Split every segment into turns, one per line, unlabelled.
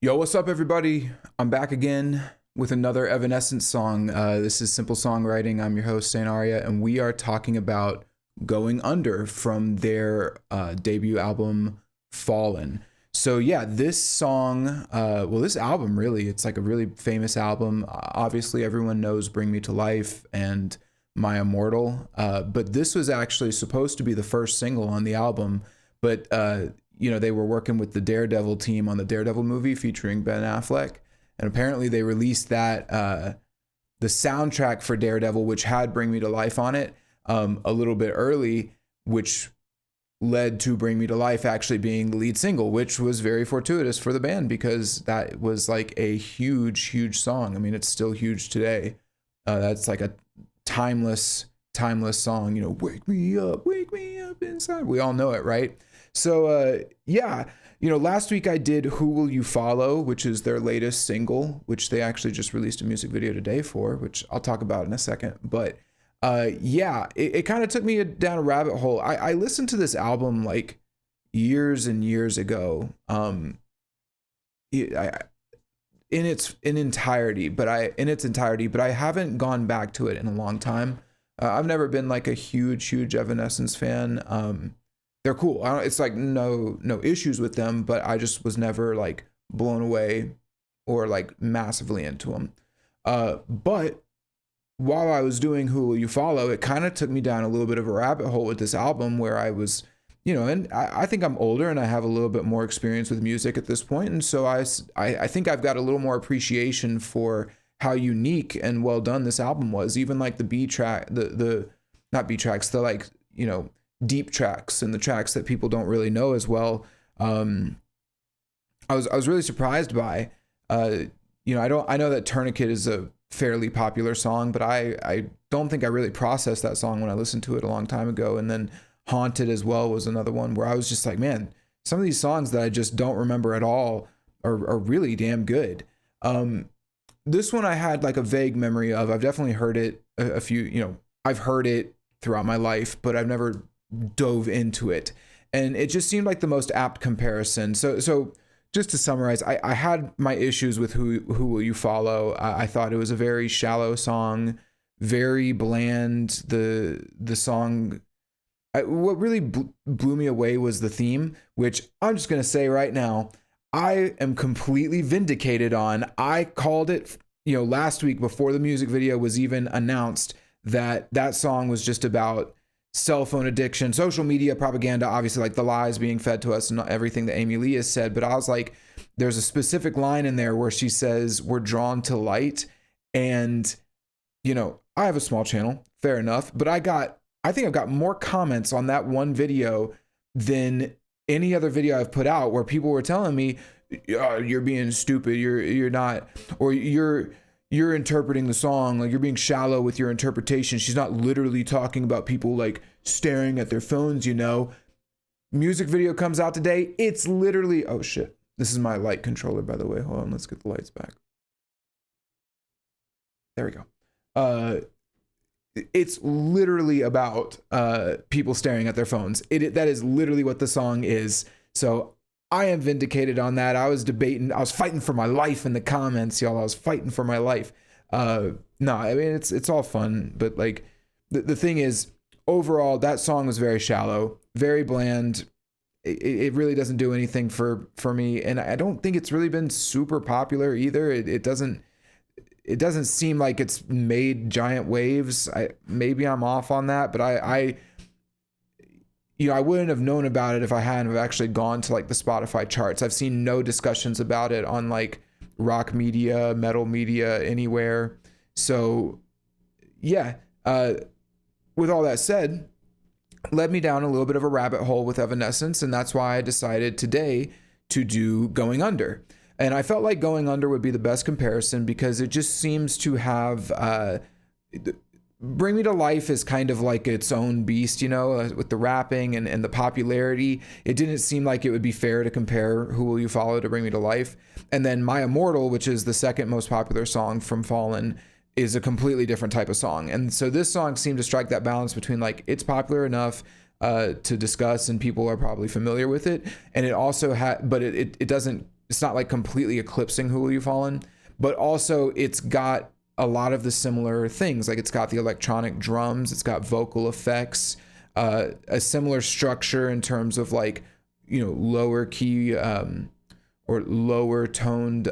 Yo, what's up, everybody? I'm back again with another Evanescence song. This is Simple Songwriting. I'm your host, Saint Aria, and we are talking about Going Under from their debut album, Fallen. So, yeah, this song, this album really, it's like a really famous album. Obviously, everyone knows Bring Me to Life and My Immortal, but this was actually supposed to be the first single on the album, but they were working with the Daredevil team on the Daredevil movie featuring Ben Affleck. And apparently they released that, the soundtrack for Daredevil, which had Bring Me to Life on it, a little bit early, which led to Bring Me to Life actually being the lead single, which was very fortuitous for the band because that was like a huge, huge song. I mean, it's still huge today. That's like a timeless song, wake me up inside. We all know it, right? So, last week I did Who Will You Follow, which is their latest single, which they actually just released a music video today for, which I'll talk about in a second. But it kind of took me down a rabbit hole. I listened to this album like years and years ago, in its entirety, but I haven't gone back to it in a long time. I've never been like a huge Evanescence fan. They're cool. It's like no issues with them, but I just was never like blown away or like massively into them. But while I was doing Who Will You Follow, it kind of took me down a little bit of a rabbit hole with this album where I was, and I think I'm older and I have a little bit more experience with music at this point. And so I think I've got a little more appreciation for how unique and well done this album was. Even like the B track, the not B tracks, the like, deep tracks and the tracks that people don't really know as well. I was really surprised by. I know that Tourniquet is a fairly popular song, but I don't think I really processed that song when I listened to it a long time ago. And then Haunted as well was another one where I was just like, man, some of these songs that I just don't remember at all are really damn good. This one I had like a vague memory of. I've definitely heard it a few, I've heard it throughout my life, but I've never dove into it, and it just seemed like the most apt comparison. So just to summarize, I had my issues with Who Will You Follow. I thought it was a very shallow song, very bland. The song, what really blew me away was the theme, which I'm just gonna say right now, I am completely vindicated on. I called it, last week before the music video was even announced, that song was just about cell phone addiction, social media propaganda, obviously like the lies being fed to us and everything that Amy Lee has said. But I was like, there's a specific line in there where she says, we're drawn to light. And, I have a small channel, fair enough. But I think I've got more comments on that one video than any other video I've put out where people were telling me, oh, you're being stupid. You're not, or you're interpreting the song, like you're being shallow with your interpretation. She's not literally talking about people like staring at their phones, Music video comes out today. It's literally, oh shit. This is my light controller, by the way. Hold on, let's get the lights back. There we go. It's literally about people staring at their phones. That is literally what the song is. So I am vindicated on that. I was fighting for my life in the comments, y'all. I was fighting for my life. No, I mean, it's all fun, but like the thing is, overall, that song was very shallow, very bland. It really doesn't do anything for me. And I don't think it's really been super popular either. It doesn't seem like it's made giant waves. Maybe I'm off on that, but I wouldn't have known about it if I hadn't have actually gone to like the Spotify charts. I've seen no discussions about it on like rock media, metal media, anywhere. So yeah, with all that said, led me down a little bit of a rabbit hole with Evanescence. And that's why I decided today to do Going Under. And I felt like Going Under would be the best comparison because it just seems to have, Bring Me to Life is kind of like its own beast, with the rapping and the popularity. It didn't seem like it would be fair to compare Who Will You Follow to Bring Me to Life. And then My Immortal, which is the second most popular song from Fallen, is a completely different type of song. And so this song seemed to strike that balance between like, it's popular enough to discuss and people are probably familiar with it. And it also but it doesn't it's not like completely eclipsing Who Will You Fallen, but also it's got a lot of the similar things. Like it's got the electronic drums, it's got vocal effects, a similar structure in terms of like, you know, lower key or lower toned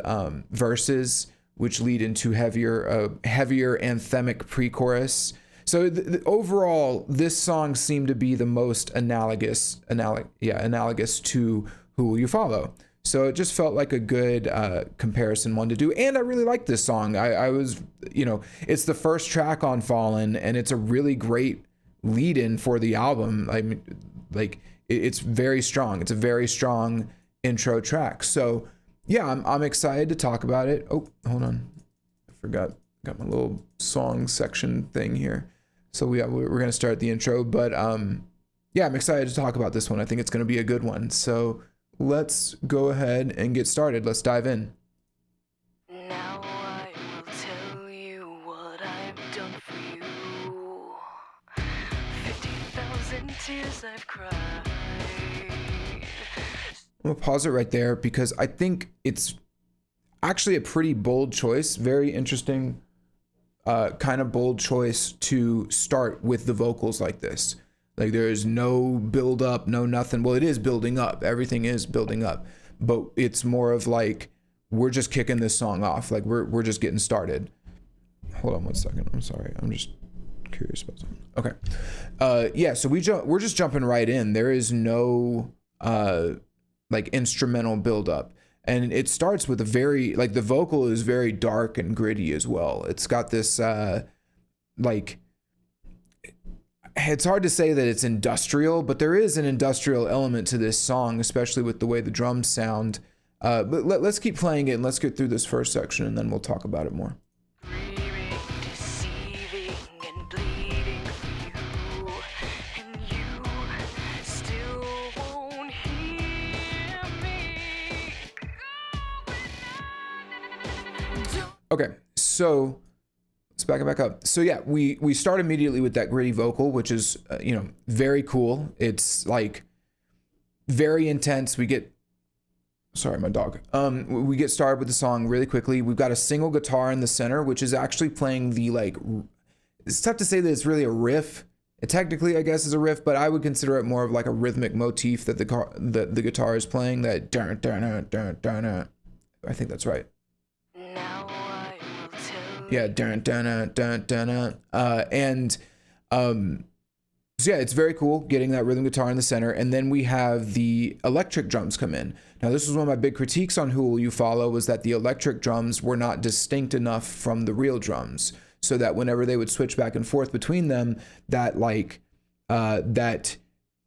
verses, which lead into heavier anthemic pre-chorus. So overall, this song seemed to be the most analogous to Who Will You Follow. So it just felt like a good comparison one to do. And I really liked this song. I was, you know, it's the first track on Fallen, and it's a really great lead-in for the album. I mean, like, it's very strong. It's a very strong intro track. So yeah, I'm excited to talk about it. Oh, hold on. I forgot. Got my little song section thing here. So we're going to start the intro, but yeah, I'm excited to talk about this one. I think it's going to be a good one. So let's go ahead and get started. Let's dive in.
Now I will tell you what I've done for you. 50,000 tears I've cried.
I'm going to pause it right there because I think it's actually a pretty bold choice. Very interesting kind of bold choice to start with the vocals like this. Like there's no build up, no nothing. Well, it is building up. Everything is building up, but it's more of like, we're just kicking this song off. Like we're just getting started. Hold on one second. I'm sorry. I'm just curious about something. Okay. Yeah. So we're just jumping right in. There is no like instrumental build up. And it starts with a very, like the vocal is very dark and gritty as well. It's got this, like, it's hard to say that it's industrial, but there is an industrial element to this song, especially with the way the drums sound. But let's keep playing it and let's get through this first section and then we'll talk about it more. Okay, so let's back it back up. So yeah, we start immediately with that gritty vocal, which is, you know, very cool. It's like very intense. We get, sorry, my dog. We get started with the song really quickly. We've got a single guitar in the center, which is actually playing the, like, it's tough to say that it's really a riff. It technically, I guess, is a riff, but I would consider it more of like a rhythmic motif that the guitar is playing. That dun, dun, dun, dun, dun, dun. I think that's right. Yeah, dun, dun, dun, dun, dun, and so yeah, it's very cool getting that rhythm guitar in the center, and then we have the electric drums come in. Now, this was one of my big critiques on Who Will You Follow, was that the electric drums were not distinct enough from the real drums, so that whenever they would switch back and forth between them, that like that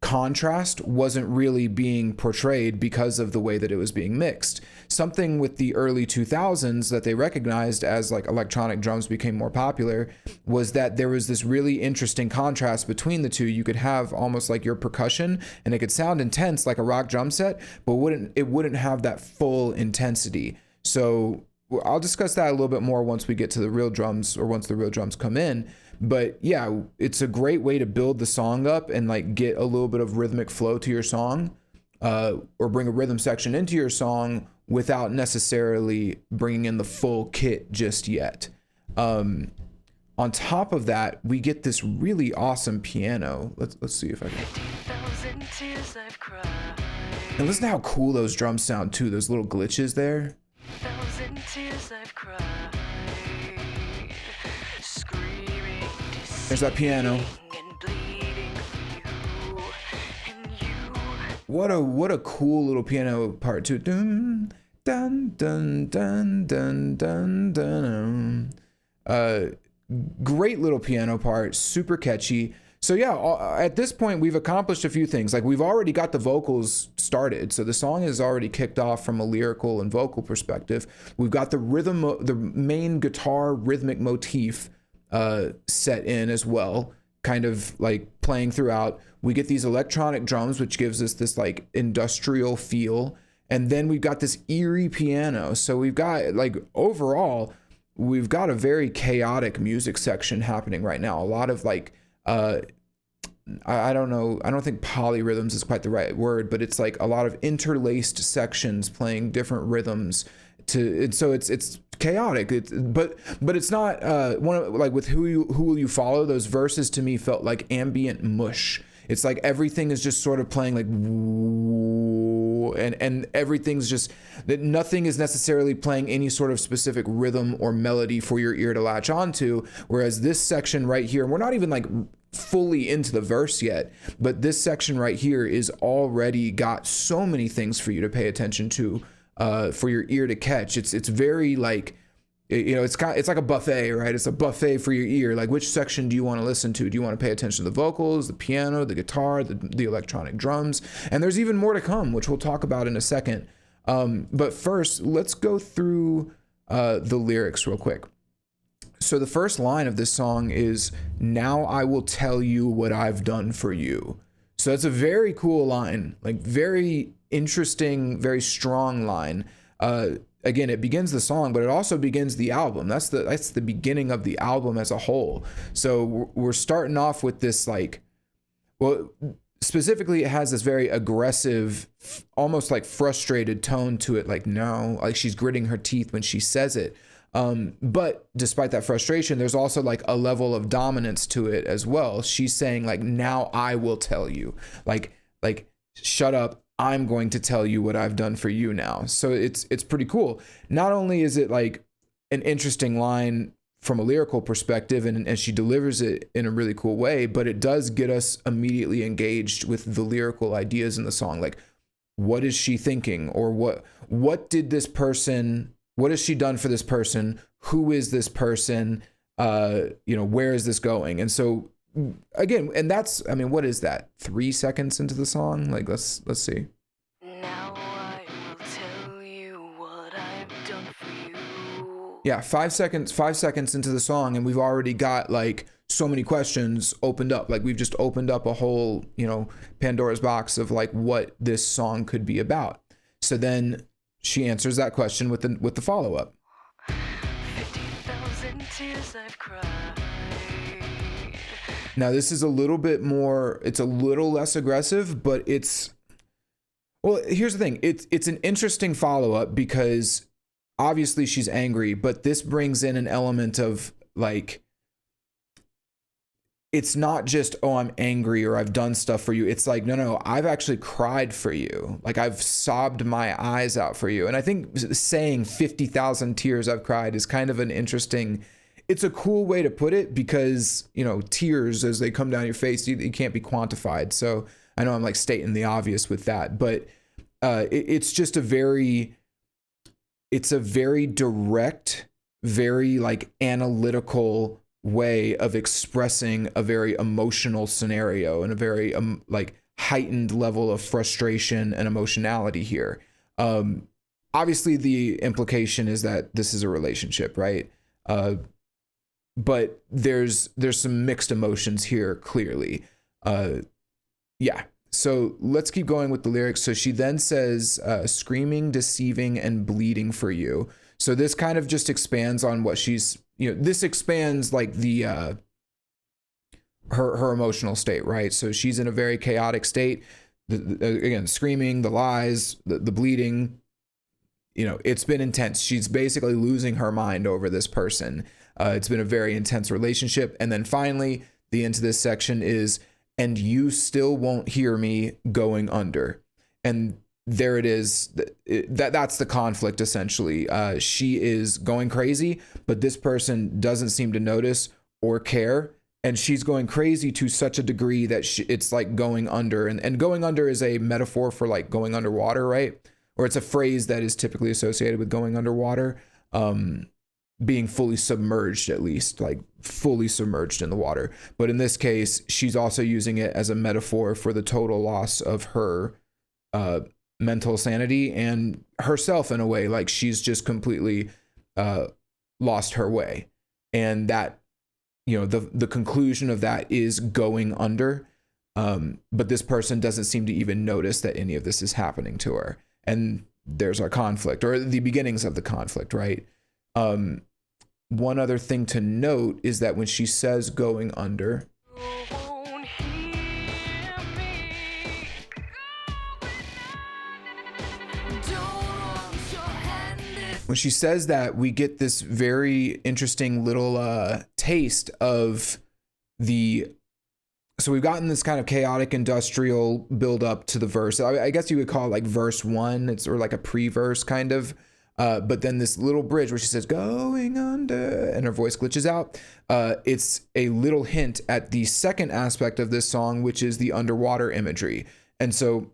contrast wasn't really being portrayed because of the way that it was being mixed. Something with the early 2000s that they recognized as like electronic drums became more popular was that there was this really interesting contrast between the two. You could have almost like your percussion and it could sound intense like a rock drum set, but it wouldn't have that full intensity. So I'll discuss that a little bit more once we get to the real drums, or once the real drums come in. But yeah, it's a great way to build the song up and like get a little bit of rhythmic flow to your song, or bring a rhythm section into your song without necessarily bringing in the full kit just yet. On top of that, we get this really awesome piano. Let's see if I can. And listen to how cool those drums sound too. Those little glitches there. There's that piano. What a cool little piano part too. Dun dun dun dun dun dun dun. Great little piano part, super catchy. So yeah, at this point we've accomplished a few things. Like we've already got the vocals started, so the song is already kicked off from a lyrical and vocal perspective. We've got the rhythm, the main guitar rhythmic motif set in as well, kind of like playing throughout. We get these electronic drums, which gives us this like industrial feel, and then we've got this eerie piano. So we've got like overall, we've got a very chaotic music section happening right now. A lot of like I don't know, I don't think polyrhythms is quite the right word, but it's like a lot of interlaced sections playing different rhythms and so it's chaotic. But it's not one of, like with who will you follow, those verses to me felt like ambient mush. It's like everything is just sort of playing like and everything's just that, nothing is necessarily playing any sort of specific rhythm or melody for your ear to latch onto. Whereas this section right here, and we're not even like fully into the verse yet, but this section right here is already got so many things for you to pay attention to, for your ear to catch. It's very like, you know, it's like a buffet, right? It's a buffet for your ear. Like, which section do you want to listen to? Do you want to pay attention to the vocals, the piano, the guitar, the electronic drums? And there's even more to come, which we'll talk about in a second. But first, let's go through the lyrics real quick. So the first line of this song is, "Now I will tell you what I've done for you." So that's a very cool line, like very interesting, very strong line. Again, it begins the song, but it also begins the album. That's the beginning of the album as a whole. So we're starting off with this, like, well, specifically it has this very aggressive, almost like frustrated tone to it. Like, no, like she's gritting her teeth when she says it. But despite that frustration, there's also like a level of dominance to it as well. She's saying like, now I will tell you, like, shut up. I'm going to tell you what I've done for you now. So it's pretty cool. Not only is it like an interesting line from a lyrical perspective, and she delivers it in a really cool way, but it does get us immediately engaged with the lyrical ideas in the song. Like, what is she thinking? Or what did this person, what has she done for this person? Who is this person? You know, where is this going? And so again, and that's, I mean, what is that? 3 seconds into the song? Like, let's see.
Now I will tell you what I've done for you.
Yeah, 5 seconds into the song, and we've already got like so many questions opened up. Like, we've just opened up a whole, you know, Pandora's box of like what this song could be about. So then she answers that question with the follow-up.
50,000 tears I've cried.
Now, this is a little bit more, it's a little less aggressive, but well, here's the thing. It's an interesting follow-up because obviously she's angry, but this brings in an element of like, it's not just, oh, I'm angry or I've done stuff for you. It's like, no, I've actually cried for you. Like, I've sobbed my eyes out for you. And I think saying 50,000 tears I've cried is kind of an interesting, it's a cool way to put it because, you know, tears as they come down your face, you can't be quantified. So I know I'm like stating the obvious with that, but it's just it's a very direct, very like analytical way of expressing a very emotional scenario and a very like heightened level of frustration and emotionality here. Obviously the implication is that this is a relationship, right? But there's some mixed emotions here, clearly. Yeah. So let's keep going with the lyrics. So she then says, screaming, deceiving, and bleeding for you. So this kind of just expands on what she's, you know, this expands like the, her emotional state, right? So she's in a very chaotic state. Again, screaming, the lies, the bleeding, you know, it's been intense. She's basically losing her mind over this person. It's been a very intense relationship. And then finally, the end of this section is, and you still won't hear me going under. And there it is. That's the conflict, essentially. She is going crazy, but this person doesn't seem to notice or care. And she's going crazy to such a degree that it's like going under. And going under is a metaphor for like going underwater, right? Or it's a phrase that is typically associated with going underwater. Being fully submerged, at least, like fully submerged in the water. But in this case, she's also using it as a metaphor for the total loss of her mental sanity and herself in a way. Like, she's just completely lost her way. And that, you know, the conclusion of that is going under. But this person doesn't seem to even notice that any of this is happening to her. And there's our conflict, or the beginnings of the conflict, right? One other thing to note is that when she says going under,
You won't hear
when she says that, we get this very interesting little taste of the. So we've gotten this kind of chaotic industrial build up to the verse. I guess you would call it like verse 1. It's or like a pre-verse kind of. But then this little bridge where she says "going under" and her voice glitches out. It's a little hint at the second aspect of this song, which is the underwater imagery. And so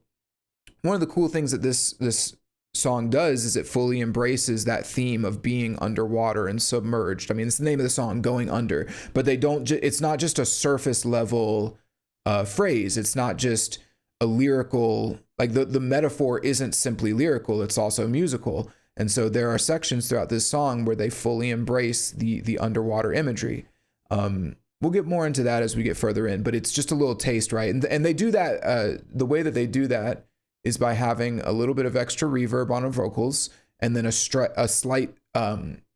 one of the cool things that this song does is it fully embraces that theme of being underwater and submerged. I mean, it's the name of the song, "Going Under," but they don't. It's not just a surface level phrase. It's not just a lyrical. Like the metaphor isn't simply lyrical. It's also musical. And so there are sections throughout this song where they fully embrace the underwater imagery. We'll get more into that as we get further in, but it's just a little taste, right? And they do that. The way that they do that is by having a little bit of extra reverb on the vocals, and then a slight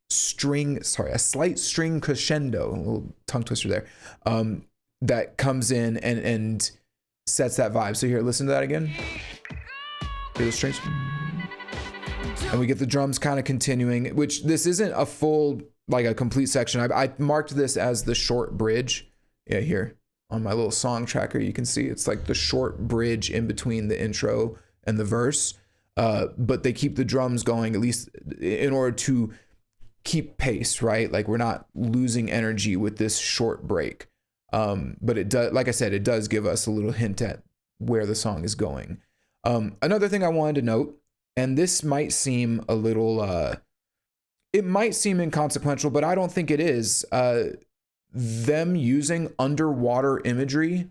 string crescendo, a little tongue twister there, that comes in and sets that vibe. So here, listen to that again. Hear the strings, and we get the drums kind of continuing. Which this isn't a full, like a complete section. I marked this as the short bridge. Yeah, here on my little song tracker, you can see it's like the short bridge in between the intro and the verse. But they keep the drums going, at least in order to keep pace, right? Like we're not losing energy with this short break. But it does, like I said, it does give us a little hint at where the song is going. Another thing I wanted to note, and this might seem a little, it might seem inconsequential, but I don't think it is. Them using underwater imagery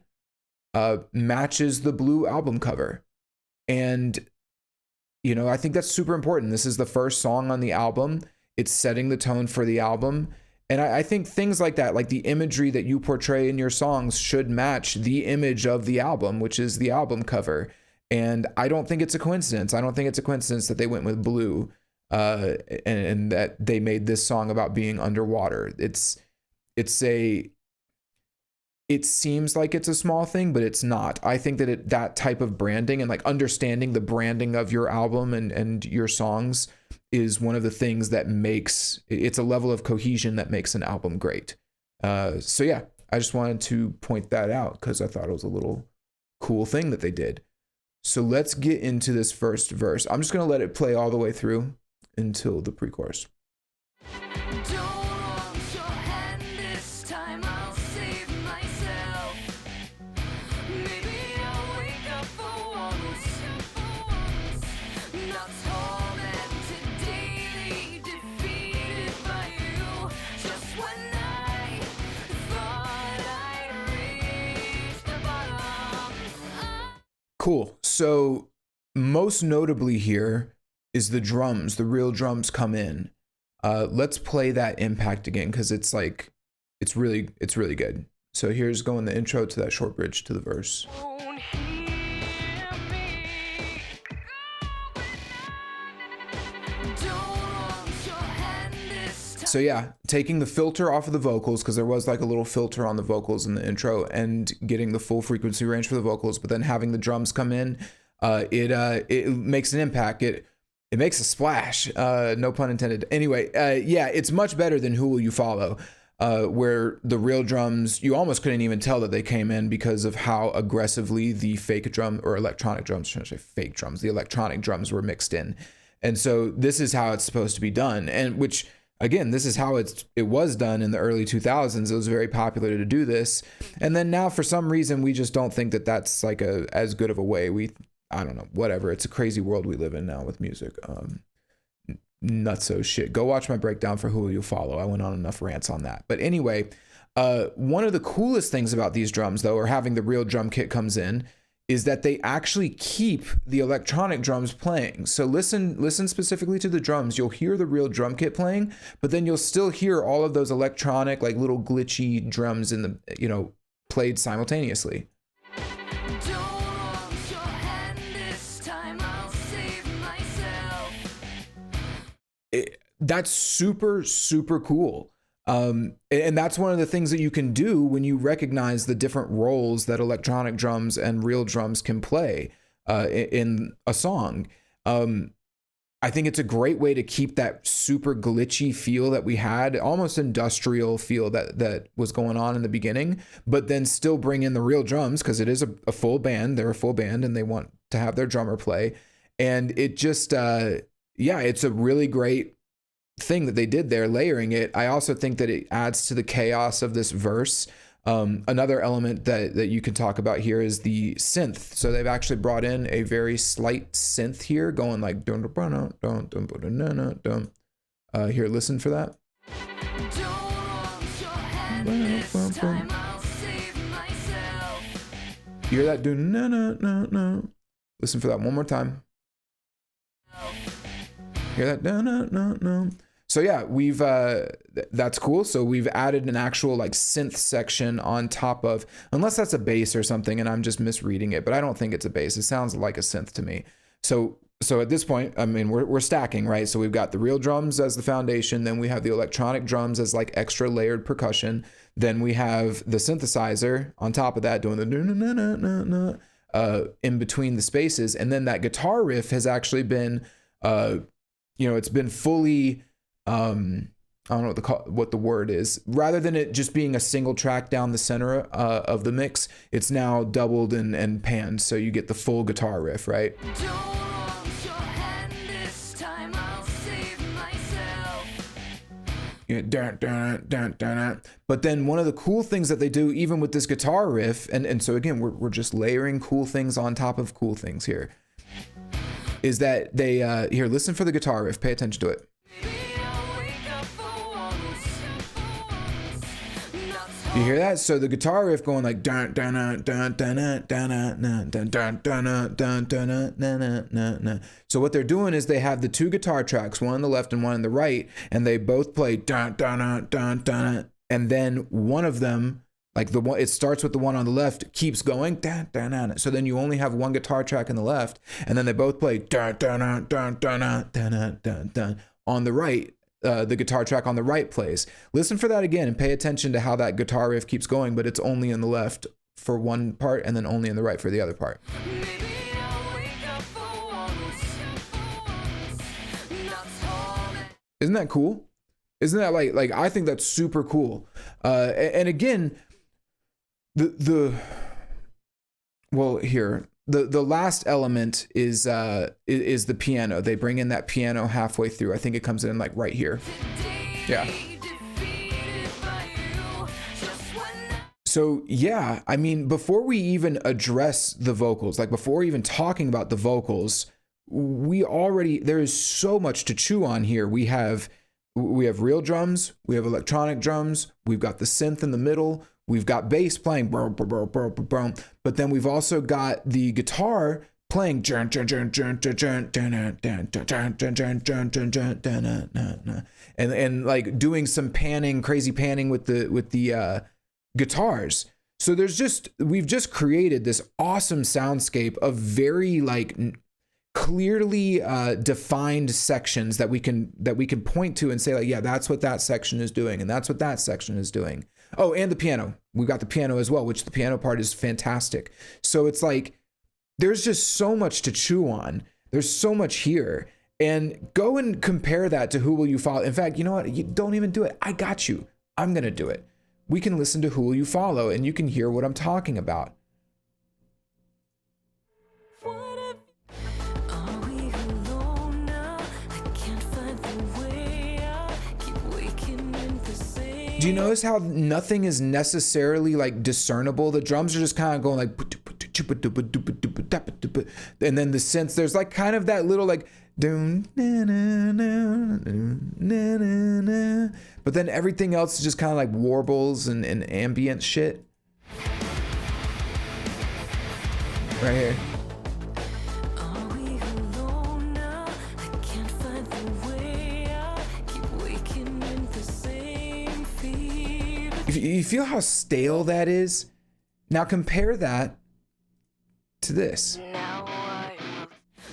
matches the Blue album cover. And, you know, I think that's super important. This is the first song on the album. It's setting the tone for the album. And I think things like that, like the imagery that you portray in your songs, should match the image of the album, which is the album cover. And I don't think it's a coincidence. I don't think it's a coincidence that they went with Blue and that they made this song about being underwater. It seems like it's a small thing, but it's not. I think that that type of branding and like understanding the branding of your album and your songs is one of the things that it's a level of cohesion that makes an album great. So yeah, I just wanted to point that out because I thought it was a little cool thing that they did. So let's get into this first verse. I'm just going to let it play all the way through until the pre-chorus. Cool. So most notably here is the drums. The real drums come in. Let's play that impact again because it's really good. So here's going the intro to that short bridge to the verse. So yeah, taking the filter off of the vocals, because there was like a little filter on the vocals in the intro, and getting the full frequency range for the vocals, but then having the drums come in, it makes an impact. It makes a splash, no pun intended. Anyway, yeah, it's much better than Who Will You Follow, where the real drums, you almost couldn't even tell that they came in because of how aggressively the fake drum or electronic drums, I shouldn't say fake drums, the electronic drums were mixed in. And so this is how it's supposed to be done, and which, again, this is how it was done in the early 2000s. It was very popular to do this. And then now for some reason, we just don't think that that's like as good of a way. I don't know, whatever. It's a crazy world we live in now with music. Nutso shit. Go watch my breakdown for Who Will You Follow. I went on enough rants on that. But anyway, one of the coolest things about these drums, though, or having the real drum kit comes in, is that they actually keep the electronic drums playing. So listen specifically to the drums. You'll hear the real drum kit playing, but then you'll still hear all of those electronic, like little glitchy drums in the, played simultaneously. That's super, super cool. And that's one of the things that you can do when you recognize the different roles that electronic drums and real drums can play in a song. I think it's a great way to keep that super glitchy feel that we had, almost industrial feel that was going on in the beginning, but then still bring in the real drums, because it is a full band. They're a full band and they want to have their drummer play. And it just, it's a really great thing that they did there, layering it. I also think that it adds to the chaos of this verse. Another element that you can talk about here is the synth. So they've actually brought in a very slight synth here, going like dun dun dun dun dun dun dun. Here, listen for that. You hear that? Dun dun dun dun dun. Listen for that one more time. Hear that? Dun dun dun dun. So yeah, we've that's cool. So we've added an actual like synth section on top of, unless that's a bass or something and I'm just misreading it, but I don't think it's a bass. It sounds like a synth to me. So at this point, I mean, we're stacking, right? So we've got the real drums as the foundation, then we have the electronic drums as like extra layered percussion, then we have the synthesizer on top of that doing the in between the spaces, and then that guitar riff has actually been it's been fully I don't know what the word is. Rather than it just being a single track down the center of the mix, it's now doubled and panned, so you get the full guitar riff, right? Dun, dun, dun, dun. But then one of the cool things that they do, even with this guitar riff, and so again, we're just layering cool things on top of cool things here, is that they here, listen for the guitar riff, pay attention to it. You hear that? So the guitar riff going like dun dun dun dun dun dun dun dun dun dun dun dun dun dun. So what they're doing is they have the two guitar tracks, one on the left and one on the right, and they both play dun dun dun dun dun, and then one of them, like the one, it starts with the one on the left, keeps going dun dun dun. So then you only have one guitar track on the left, and then they both play dun dun dun dun dun dun dun dun on the right. The guitar track on the right plays. Listen for that again and pay attention to how that guitar riff keeps going, but it's only in the left for one part and then only in the right for the other part. Isn't that cool? Isn't that like I think that's super cool. And again, the last element is the piano. They bring in that piano halfway through. I think it comes in like right here. Yeah. So yeah, I mean, before we even address the vocals, like before even talking about the vocals, there is so much to chew on here. We have real drums, we have electronic drums, we've got the synth in the middle, we've got bass playing, but then we've also got the guitar playing, and like doing some panning, crazy panning with the guitars. So we've just created this awesome soundscape of very like clearly defined sections that we can point to and say like, yeah, that's what that section is doing, and that's what that section is doing. Oh, and the piano. We've got the piano as well, which the piano part is fantastic. So it's like, there's just so much to chew on. There's so much here. And go and compare that to Who Will You Follow. In fact, you know what? You don't even do it. I got you. I'm going to do it. We can listen to Who Will You Follow, and you can hear what I'm talking about. Do you notice how nothing is necessarily like discernible? The drums are just kind of going like, and then the synths, there's like kind of that little like, but then everything else is just kind of like warbles and ambient shit. Right here. You feel how stale that is? Now compare that to this.
Now I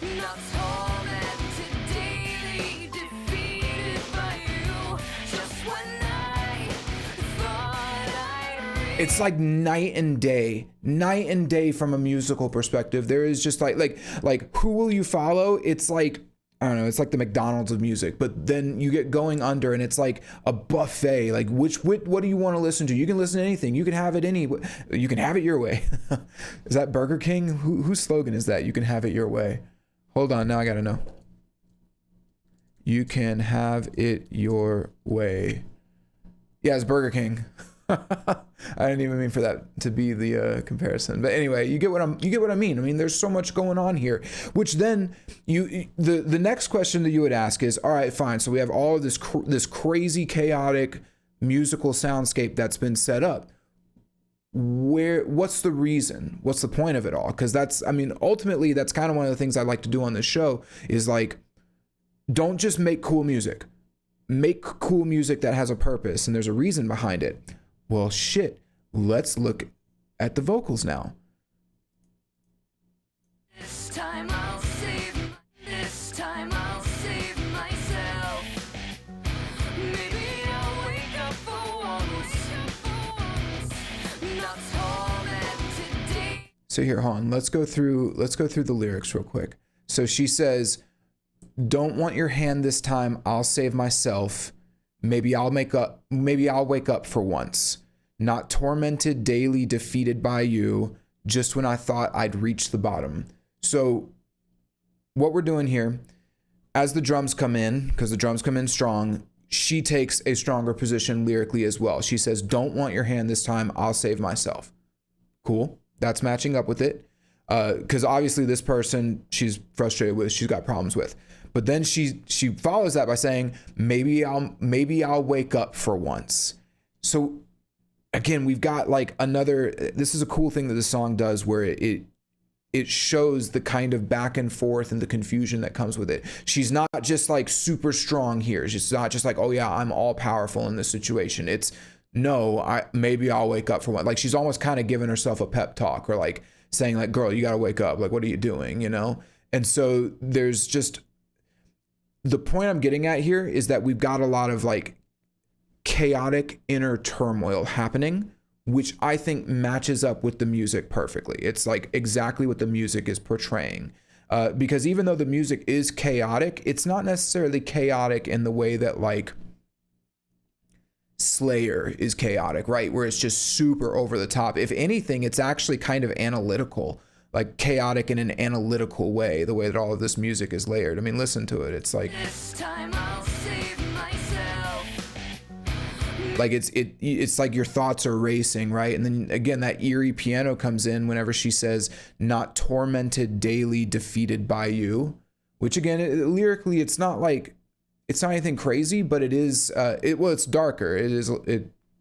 will not tormented, daily defeated by you. Just when I thought I'd
It's like night and day from a musical perspective. There is just like Who Will You Follow? It's like I don't know, it's like the McDonald's of music, but then you get Going Under and it's like a buffet. Like what do you want to listen to? You can listen to anything. You can have it you can have it your way. Is that Burger King? Whose slogan is that? You can have it your way. Hold on, now I gotta know. You can have it your way. Yeah, it's Burger King. I didn't even mean for that to be the comparison, but anyway, you get what I mean. I mean, there's so much going on here, which then the next question that you would ask is, all right, fine. So we have all of this crazy, chaotic musical soundscape that's been set up. What's the reason? What's the point of it all? Because ultimately, that's kind of one of the things I like to do on this show is like, don't just make cool music. Make cool music that has a purpose and there's a reason behind it. Well, shit, let's look at the vocals now.
This time I'll save myself. Maybe I'll wake up for once. Not tormented day.
So here, hold on. Let's go through the lyrics real quick. So she says, "Don't want your hand this time, I'll save myself. Maybe I'll wake up for once. Not tormented daily, defeated by you, just when I thought I'd reach the bottom." So what we're doing here, as the drums come in, because the drums come in strong, she takes a stronger position lyrically as well. She says, "Don't want your hand this time, I'll save myself." Cool. That's matching up with it. Because obviously this person she's frustrated with, she's got problems with. But then she follows that by saying, maybe I'll wake up for once. So again, we've got like this is a cool thing that the song does where it shows the kind of back and forth and the confusion that comes with it. She's not just like super strong here. She's not just like, oh yeah, I'm all powerful in this situation. It's no, maybe I'll wake up for one. Like she's almost kind of giving herself a pep talk or like saying like, girl, you got to wake up. Like, what are you doing? You know? And so there's just, the point I'm getting at here is that we've got a lot of like chaotic inner turmoil happening, which I think matches up with the music perfectly. It's like exactly what the music is portraying. Because even though the music is chaotic, it's not necessarily chaotic in the way that like Slayer is chaotic, right? Where it's just super over the top. If anything, it's actually kind of analytical, like chaotic in an analytical way, the way that all of this music is layered. I mean, listen to it. It's like,
This time I'll save myself.
like it's like your thoughts are racing, right? And then again, that eerie piano comes in whenever she says, "Not tormented daily, defeated by you," which again, lyrically, it's not anything crazy, but it is, it's darker.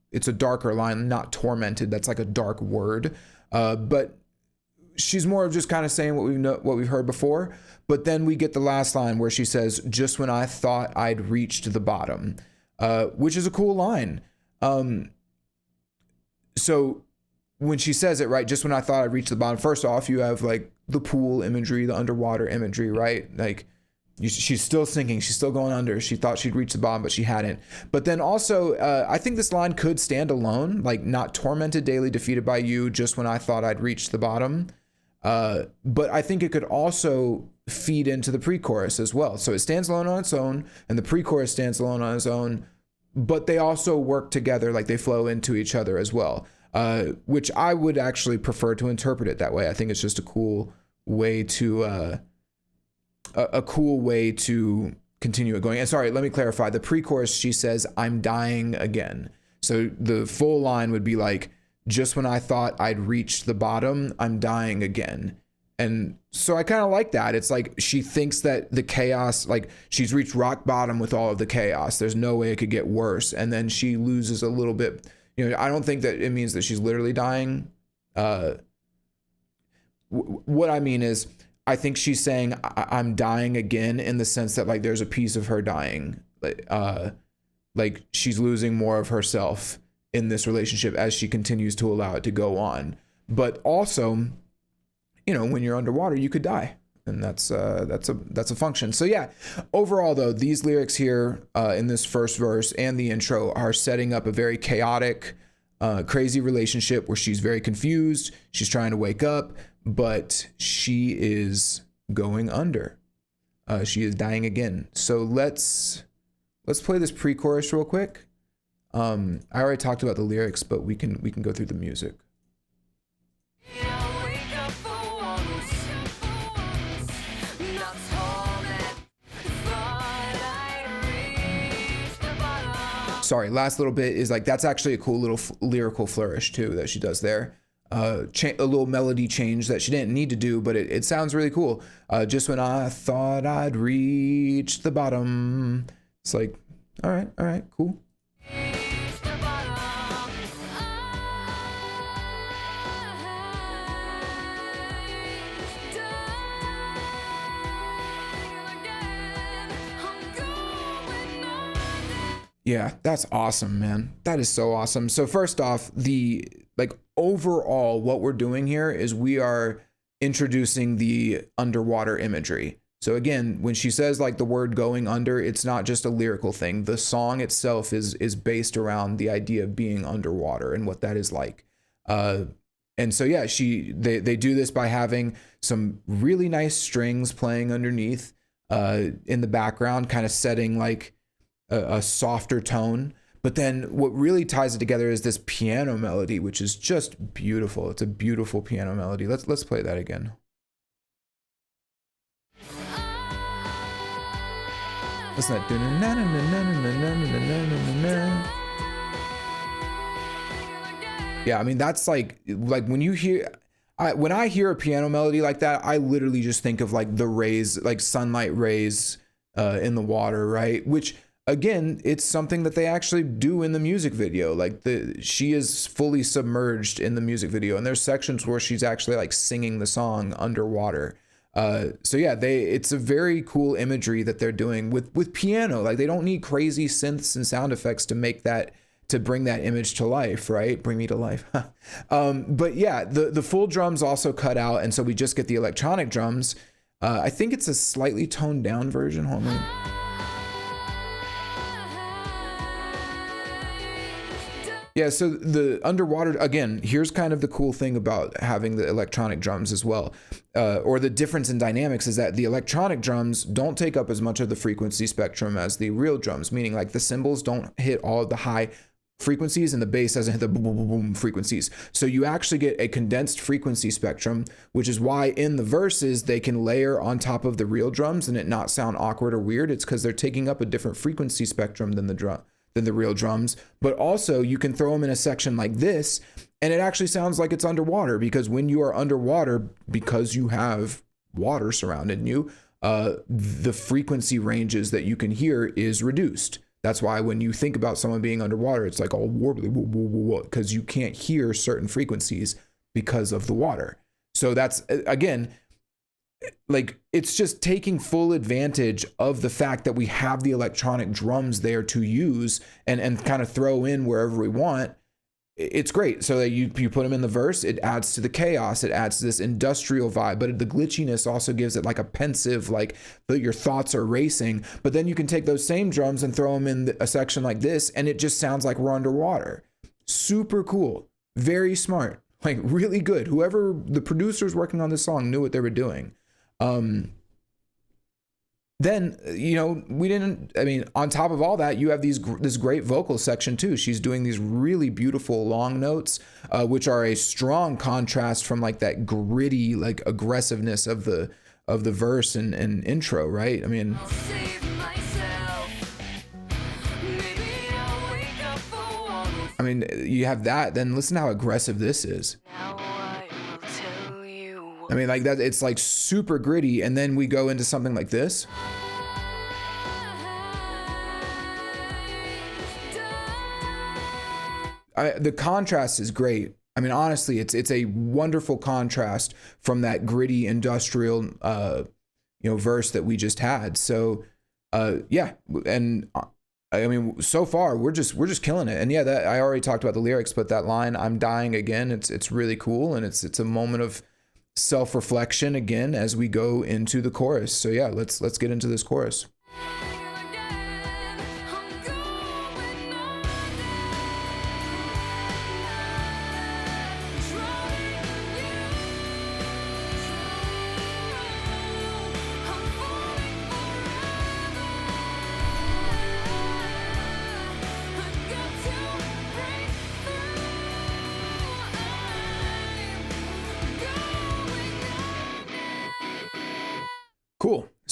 It's a darker line, not tormented. That's like a dark word. But she's more of just kind of saying what we've heard before. But then we get the last line where she says, "Just when I thought I'd reached the bottom," which is a cool line. So when she says it, right, just when I thought I'd reached the bottom, first off, you have like the pool imagery, the underwater imagery, right? Like, she's still sinking. She's still going under. She thought she'd reach the bottom, but she hadn't. But then also, I think this line could stand alone, like "not tormented daily, defeated by you, just when I thought I'd reached the bottom." But I think it could also feed into the pre-chorus as well. So it stands alone on its own, and the pre-chorus stands alone on its own, but they also work together, like they flow into each other as well, which I would actually prefer to interpret it that way. I think it's just a cool way to... a cool way to continue it going. And sorry, let me clarify. The pre-chorus, she says, "I'm dying again." So the full line would be like, "Just when I thought I'd reached the bottom, I'm dying again." And so I kind of like that. It's like she thinks that the chaos, like she's reached rock bottom with all of the chaos. There's no way it could get worse. And then she loses a little bit. You know, I don't think that it means that she's literally dying. What I mean is, I think she's saying I'm dying again in the sense that like there's a piece of her dying, like she's losing more of herself in this relationship as she continues to allow it to go on. But also, you know, when you're underwater, you could die, and that's a function. So yeah, overall though, these lyrics here in this first verse and the intro are setting up a very chaotic, crazy relationship where she's very confused. She's trying to wake up, but she is going under. she is dying again. So let's play this pre-chorus real quick. I already talked about the lyrics, but we can go through the music. Sorry, last little bit is like, that's actually a cool little lyrical flourish too that she does there. A little melody change that she didn't need to do, but it sounds really cool. Just when I thought I'd reached the bottom. It's like, all right, cool. Yeah, that's awesome, man. That is so awesome. So first off, overall, what we're doing here is we are introducing the underwater imagery. So again, when she says like the word going under, it's not just a lyrical thing. The song itself is based around the idea of being underwater and what that is like. And so yeah, they do this by having some really nice strings playing underneath in the background, kind of setting like a softer tone. But then what really ties it together is this piano melody, which is just beautiful. It's a beautiful piano melody. Let's play that again. Listen to that. Yeah, I mean, that's like when you hear, when I hear a piano melody like that, I literally just think of like the rays, like sunlight rays in the water, right? Which again, it's something that they actually do in the music video. Like she is fully submerged in the music video, and there's sections where she's actually like singing the song underwater. So yeah, it's a very cool imagery that they're doing with piano. Like they don't need crazy synths and sound effects to bring that image to life, right? Bring me to life. But yeah, the full drums also cut out, and so we just get the electronic drums. I think it's a slightly toned down version. Hold on. Yeah, so the underwater, again, here's kind of the cool thing about having the electronic drums as well, or the difference in dynamics is that the electronic drums don't take up as much of the frequency spectrum as the real drums, meaning like the cymbals don't hit all of the high frequencies and the bass doesn't hit the boom, boom, boom frequencies. So you actually get a condensed frequency spectrum, which is why in the verses they can layer on top of the real drums and it not sound awkward or weird. It's because they're taking up a different frequency spectrum than the real drums. But also you can throw them in a section like this and it actually sounds like it's underwater, because when you are underwater, because you have water surrounding you, the frequency ranges that you can hear is reduced. That's why when you think about someone being underwater, it's like all warbly, because you can't hear certain frequencies because of the water. So that's, again, like it's just taking full advantage of the fact that we have the electronic drums there to use and kind of throw in wherever we want. It's great. So that you put them in the verse, it adds to the chaos, it adds to this industrial vibe, but the glitchiness also gives it like a pensive, like your thoughts are racing. But then you can take those same drums and throw them in a section like this and it just sounds like we're underwater. Super cool. Very smart. Like really good. Whoever the producers working on this song knew what they were doing. Then, on top of all that, you have this great vocal section too. She's doing these really beautiful long notes, which are a strong contrast from like that gritty, like aggressiveness of the verse and intro, right? I mean, you have that, then listen to how aggressive this is. I mean, like that, it's like super gritty. And then we go into something like this. The contrast is great. I mean, honestly, it's a wonderful contrast from that gritty industrial, verse that we just had. So, yeah. And I mean, so far we're just killing it. And yeah, that I already talked about the lyrics, but that line, "I'm dying again," it's really cool. And it's a moment of self-reflection again as we go into the chorus. So yeah, let's get into this chorus.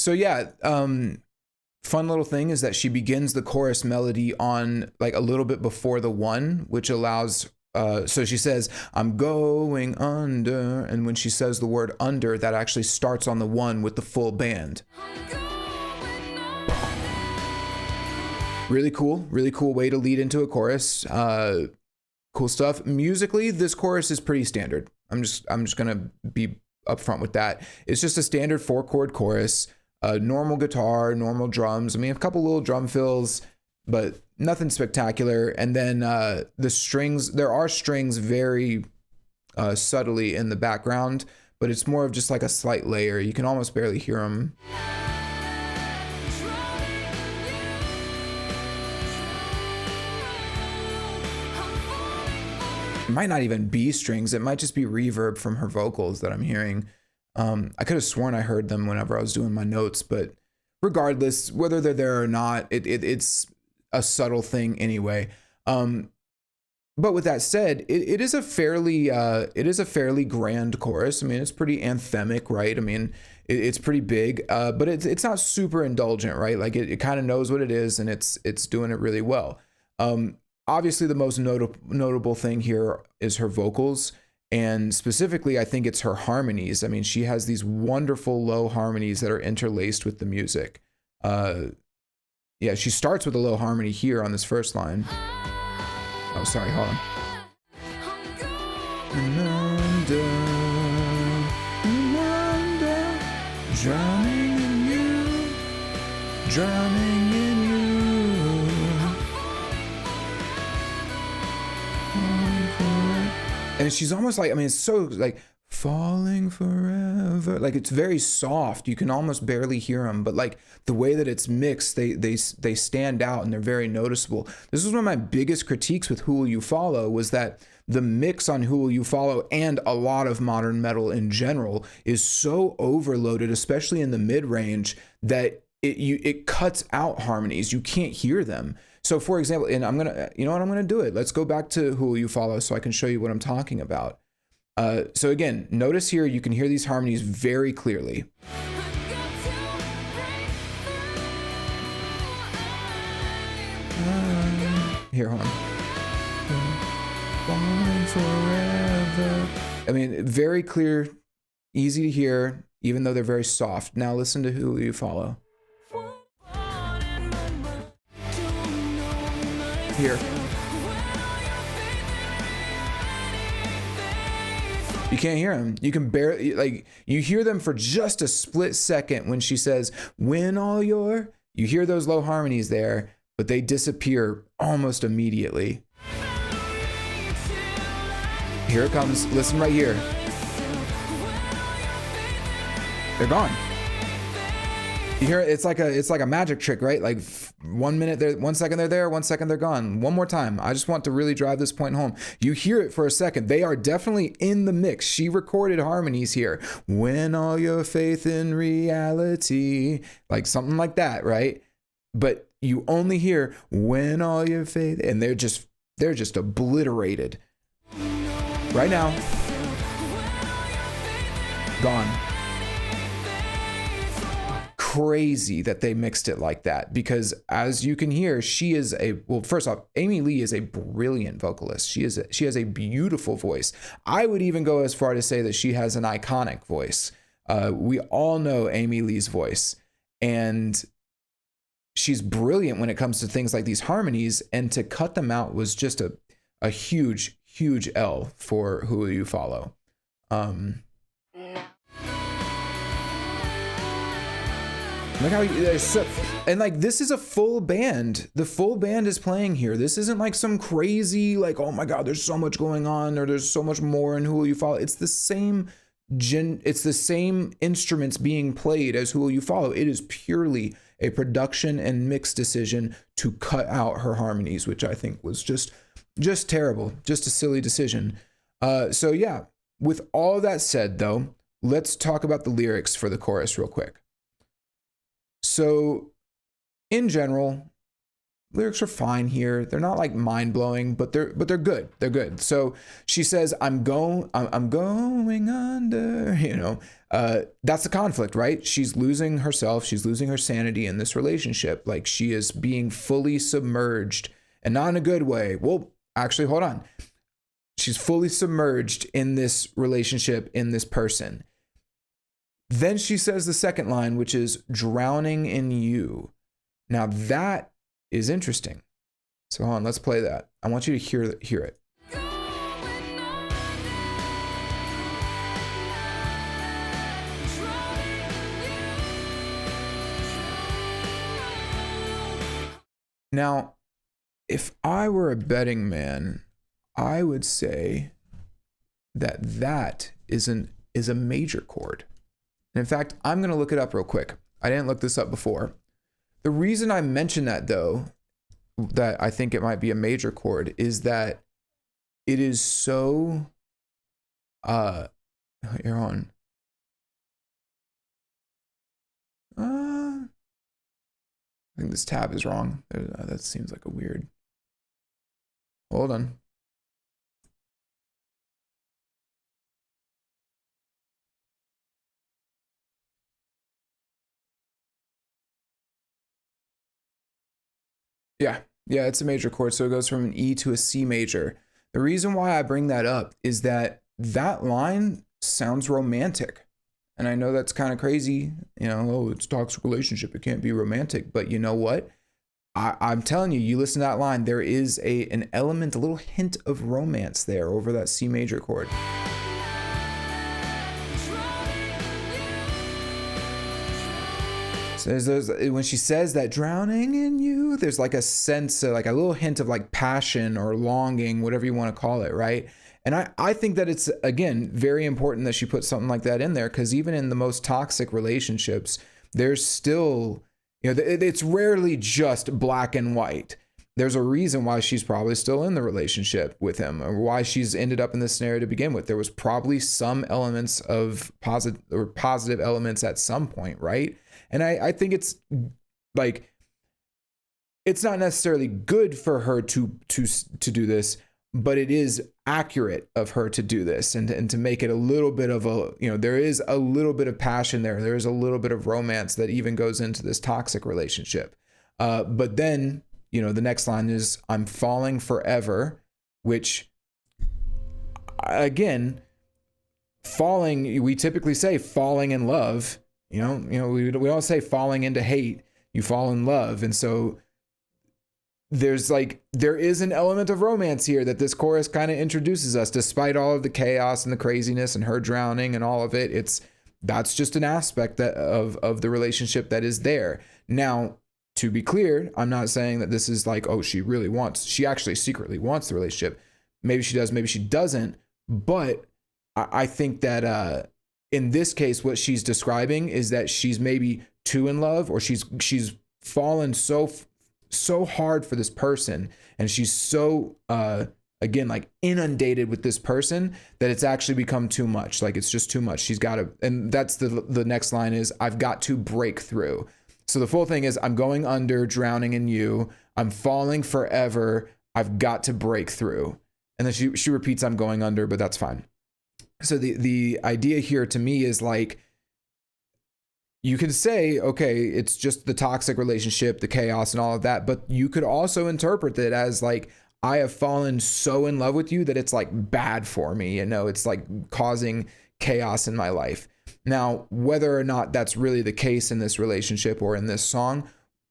So yeah, fun little thing is that she begins the chorus melody on like a little bit before the one, which allows so she says, I'm going under. And when she says the word under, that actually starts on the one with the full band. Really cool way to lead into a chorus. Cool stuff. Musically, this chorus is pretty standard. I'm just gonna be upfront with that. It's just a standard 4-chord chorus, normal guitar, normal drums. I mean, a couple little drum fills, but nothing spectacular. And then the strings, there are strings very subtly in the background, but it's more of just like a slight layer. You can almost barely hear them. It might not even be strings. It might just be reverb from her vocals that I'm hearing. I could have sworn I heard them whenever I was doing my notes, but regardless, whether they're there or not, it's a subtle thing anyway. But with that said, it is a fairly grand chorus. I mean, it's pretty anthemic, right? I mean, it's pretty big, but it's not super indulgent, right? Like it kind of knows what it is, and it's doing it really well. Obviously, the most notable thing here is her vocals, and specifically, I think it's her harmonies. I mean, she has these wonderful low harmonies that are interlaced with the music. Yeah, she starts with a low harmony here on this first line. Oh, sorry, hold on. Drowning in you, drowning in you. And she's almost like, I mean, it's so like falling forever. Like it's very soft. You can almost barely hear them, but like the way that it's mixed, they stand out and they're very noticeable. This is one of my biggest critiques with Who Will You Follow, was that the mix on Who Will You Follow and a lot of modern metal in general is so overloaded, especially in the mid-range, that it cuts out harmonies. You can't hear them. So for example, and I'm gonna do it. Let's go back to Who Will You Follow so I can show you what I'm talking about. So again, notice here, you can hear these harmonies very clearly. Here, hold on. Forever. I mean, very clear, easy to hear, even though they're very soft. Now listen to Who Will You Follow. Here. You can't hear them. You can barely, like, you hear them for just a split second when she says, when all your, you hear those low harmonies there, but they disappear almost immediately. Here it comes. Listen right here. They're gone. You hear it? It's like a magic trick, right? Like 1 minute there, 1 second they're there, 1 second they're gone. One more time. I just want to really drive this point home. You hear it for a second. They are definitely in the mix. She recorded harmonies here. When all your faith in reality, like something like that, right? But you only hear when all your faith, and they're just obliterated. Right now. Gone. Crazy that they mixed it like that, because as you can hear, she is first off, Amy Lee is a brilliant vocalist. She has a beautiful voice. I would even go as far to say that she has an iconic voice. We all know Amy Lee's voice, and she's brilliant when it comes to things like these harmonies, and to cut them out was just a huge L for Who Will You Follow. Look how and like this is a full band. The full band is playing here. This isn't like some crazy like, oh my God, there's so much going on, or there's so much more in Who Will You Follow. It's the same instruments being played as Who Will You Follow. It is purely a production and mix decision to cut out her harmonies, which I think was just terrible, just a silly decision. So yeah, with all that said though, let's talk about the lyrics for the chorus real quick. So in general, lyrics are fine here. They're not like mind blowing, but they're good. They're good. So she says, I'm going under, you know, that's the conflict, right? She's losing herself. She's losing her sanity in this relationship. Like she is being fully submerged, and not in a good way. Well, actually, hold on. She's fully submerged in this relationship, in this person. Then she says the second line, which is drowning in you. Now that is interesting. So hold on, let's play that. I want you to hear it. Now, if I were a betting man, I would say that that is a major chord. And in fact, I'm going to look it up real quick. I didn't look this up before. The reason I mention that, though, that I think it might be a major chord, is that it is so you're on. I think this tab is wrong. That seems like a weird. Hold on. Yeah, it's a major chord. So it goes from an E to a C major. The reason why I bring that up is that line sounds romantic. And I know that's kind of crazy. You know, oh, it's a toxic relationship. It can't be romantic. But you know what? I'm telling you, you listen to that line, there is an element, a little hint of romance there over that C major chord. When she says that drowning in you, there's like a sense of like a little hint of like passion or longing, whatever you want to call it, right? And I think that it's, again, very important that she puts something like that in there, because even in the most toxic relationships, there's still, you know, it's rarely just black and white. There's a reason why she's probably still in the relationship with him, or why she's ended up in this scenario to begin with. There was probably some elements of positive elements at some point, right? And I think it's like, it's not necessarily good for her to do this, but it is accurate of her to do this and to make it a little bit of a, you know, there is a little bit of passion there. There is a little bit of romance that even goes into this toxic relationship. But then, you know, the next line is, I'm falling forever, which, again, falling, we typically say falling in love. You know, we don't say falling into hate. You fall in love. And so there is an element of romance here that this chorus kind of introduces us, despite all of the chaos and the craziness and her drowning and all of it. That's just an aspect of the relationship that is there. Now, to be clear, I'm not saying that this is like, oh, she actually secretly wants the relationship. Maybe she does, maybe she doesn't. But I think that in this case, what she's describing is that she's maybe too in love, or she's fallen so hard for this person, and she's so again, like inundated with this person, that it's actually become too much. Like it's just too much. She's got to, and that's the next line is, I've got to break through. So the full thing is, I'm going under, drowning in you. I'm falling forever. I've got to break through. And then she repeats, I'm going under, but that's fine. So the idea here to me is like, you could say, okay, it's just the toxic relationship, the chaos and all of that, but you could also interpret it as like, I have fallen so in love with you that it's like bad for me. You know, it's like causing chaos in my life. Now, whether or not that's really the case in this relationship or in this song,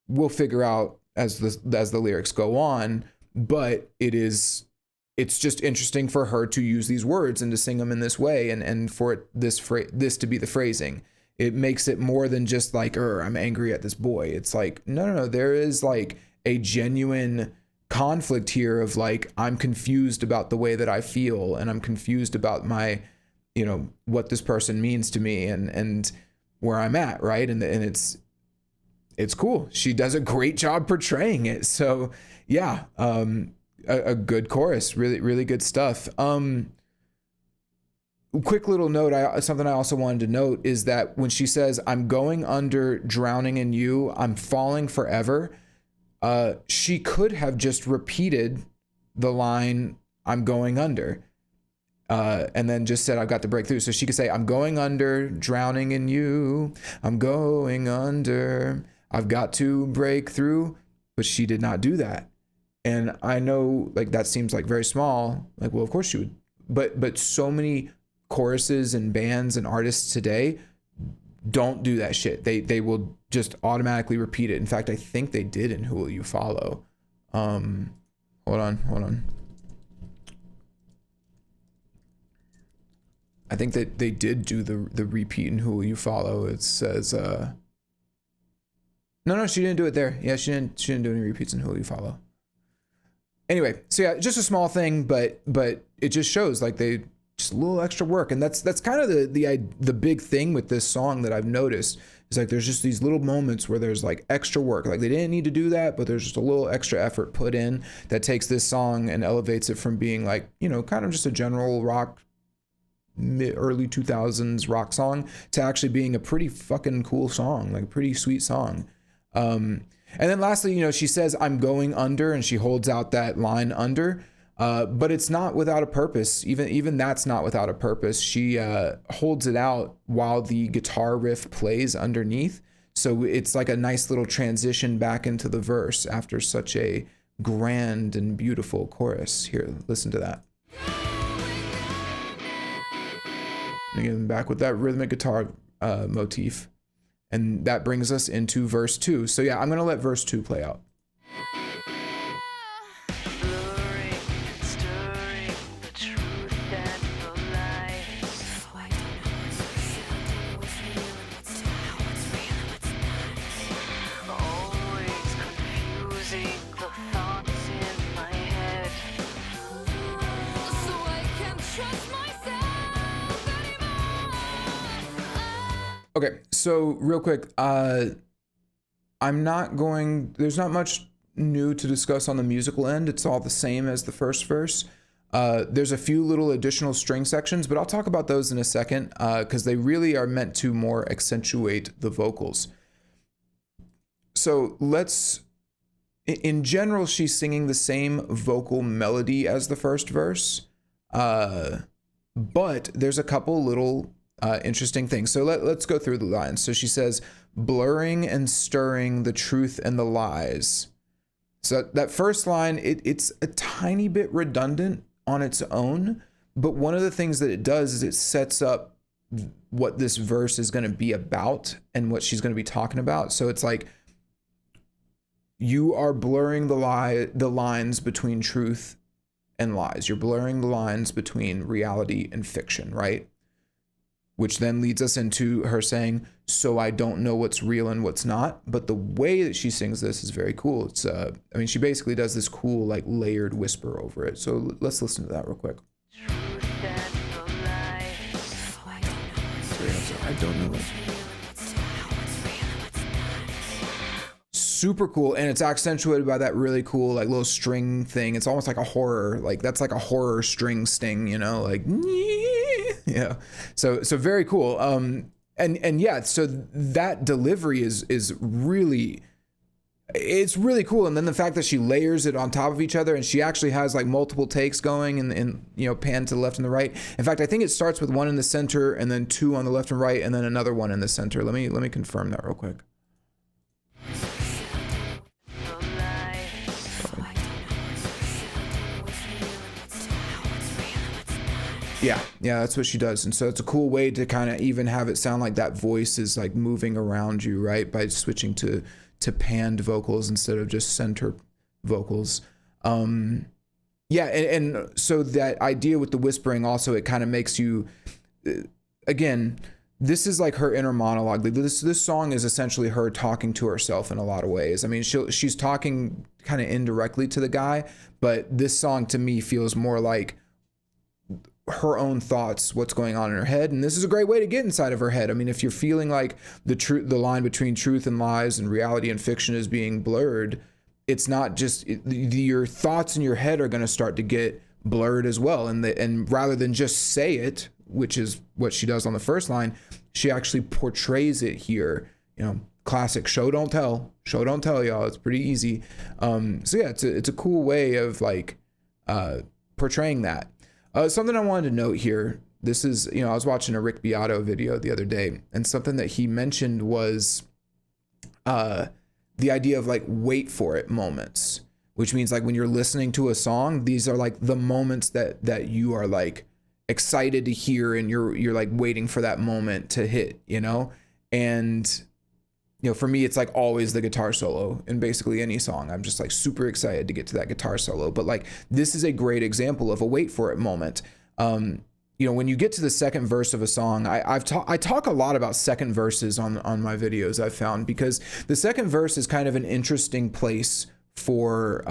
we'll figure out as the lyrics go on, but it's just interesting for her to use these words and to sing them in this way, and for this to be the phrasing. It makes it more than just like, I'm angry at this boy. It's like, no, there is like a genuine conflict here of like, I'm confused about the way that I feel, and I'm confused about my, you know, what this person means to me and where I'm at, right? And it's cool. She does a great job portraying it. So yeah, a good chorus, really, really good stuff. Quick little note, something I also wanted to note is that when she says, I'm going under, drowning in you, I'm falling forever, She could have just repeated the line, I'm going under, and then just said, I've got to break through. So she could say, I'm going under, drowning in you. I'm going under, I've got to break through. But she did not do that. And I know, like, that seems like very small. Like, well, of course she would. But so many choruses and bands and artists today don't do that shit. They will just automatically repeat it. In fact, I think they did in Who Will You Follow. Hold on. I think that they did do the repeat in Who Will You Follow. It says no, she didn't do it there. Yeah, she didn't do any repeats in Who Will You Follow. Anyway, so yeah, just a small thing, but it just shows like they just a little extra work. And that's kind of the big thing with this song that I've noticed is like there's just these little moments where there's like extra work. Like they didn't need to do that, but there's just a little extra effort put in that takes this song and elevates it from being like, you know, kind of just a general rock early 2000s rock song to actually being a pretty fucking cool song, like a pretty sweet song. And then lastly, you know, she says, I'm going under, and she holds out that line under. But it's not without a purpose. Even that's not without a purpose. She holds it out while the guitar riff plays underneath. So it's like a nice little transition back into the verse after such a grand and beautiful chorus. Here, listen to that. Again, back with that rhythmic guitar motif. And that brings us into verse 2. So yeah, I'm going to let verse 2 play out. Okay, so real quick, there's not much new to discuss on the musical end. It's all the same as the first verse. There's a few little additional string sections, but I'll talk about those in a second because they really are meant to more accentuate the vocals. So in general, she's singing the same vocal melody as the first verse, but there's a couple little interesting things. So let's go through the lines. So she says, blurring and stirring the truth and the lies. So that first line, it's a tiny bit redundant on its own, but one of the things that it does is it sets up what this verse is going to be about and what she's going to be talking about. So it's like, you are blurring the lines between truth and lies. You're blurring the lines between reality and fiction, right? Which then leads us into her saying, so I don't know what's real and what's not. But the way that she sings this is very cool. It's, she basically does this cool, like, layered whisper over it. So let's listen to that real quick. I don't know. Super cool, and it's accentuated by that really cool, like, little string thing. It's almost like a horror, like, that's like a horror string sting, you know, like, yeah. So very cool. And yeah, so that delivery is really, it's really cool. And then the fact that she layers it on top of each other, and she actually has like multiple takes going and you know, pan to the left and the right. In fact, I think it starts with one in the center and then two on the left and right, and then another one in the center. Let me confirm that real quick. Yeah, that's what she does. And so it's a cool way to kind of even have it sound like that voice is like moving around you, right? By switching to panned vocals instead of just center vocals. Yeah, and so that idea with the whispering also, it kind of makes you, again, this is like her inner monologue. This song is essentially her talking to herself in a lot of ways. I mean, she's talking kind of indirectly to the guy, but this song to me feels more like her own thoughts, what's going on in her head. And this is a great way to get inside of her head. I mean, if you're feeling like the line between truth and lies and reality and fiction is being blurred, it's not just your thoughts in your head are going to start to get blurred as well. And rather than just say it, which is what she does on the first line, she actually portrays it here, you know, classic show don't tell, y'all. It's pretty easy. So yeah, it's a cool way of like portraying that. Something I wanted to note here. This is, I was watching a Rick Beato video the other day, and something that he mentioned was the idea of like wait for it moments, which means like when you're listening to a song, these are like the moments that you are like excited to hear, and you're like waiting for that moment to hit, and for me, it's like always the guitar solo in basically any song. I'm just like super excited to get to that guitar solo. But like, this is a great example of a wait for it moment. When you get to the second verse of a song, I talk a lot about second verses on my videos, I've found, because the second verse is kind of an interesting place for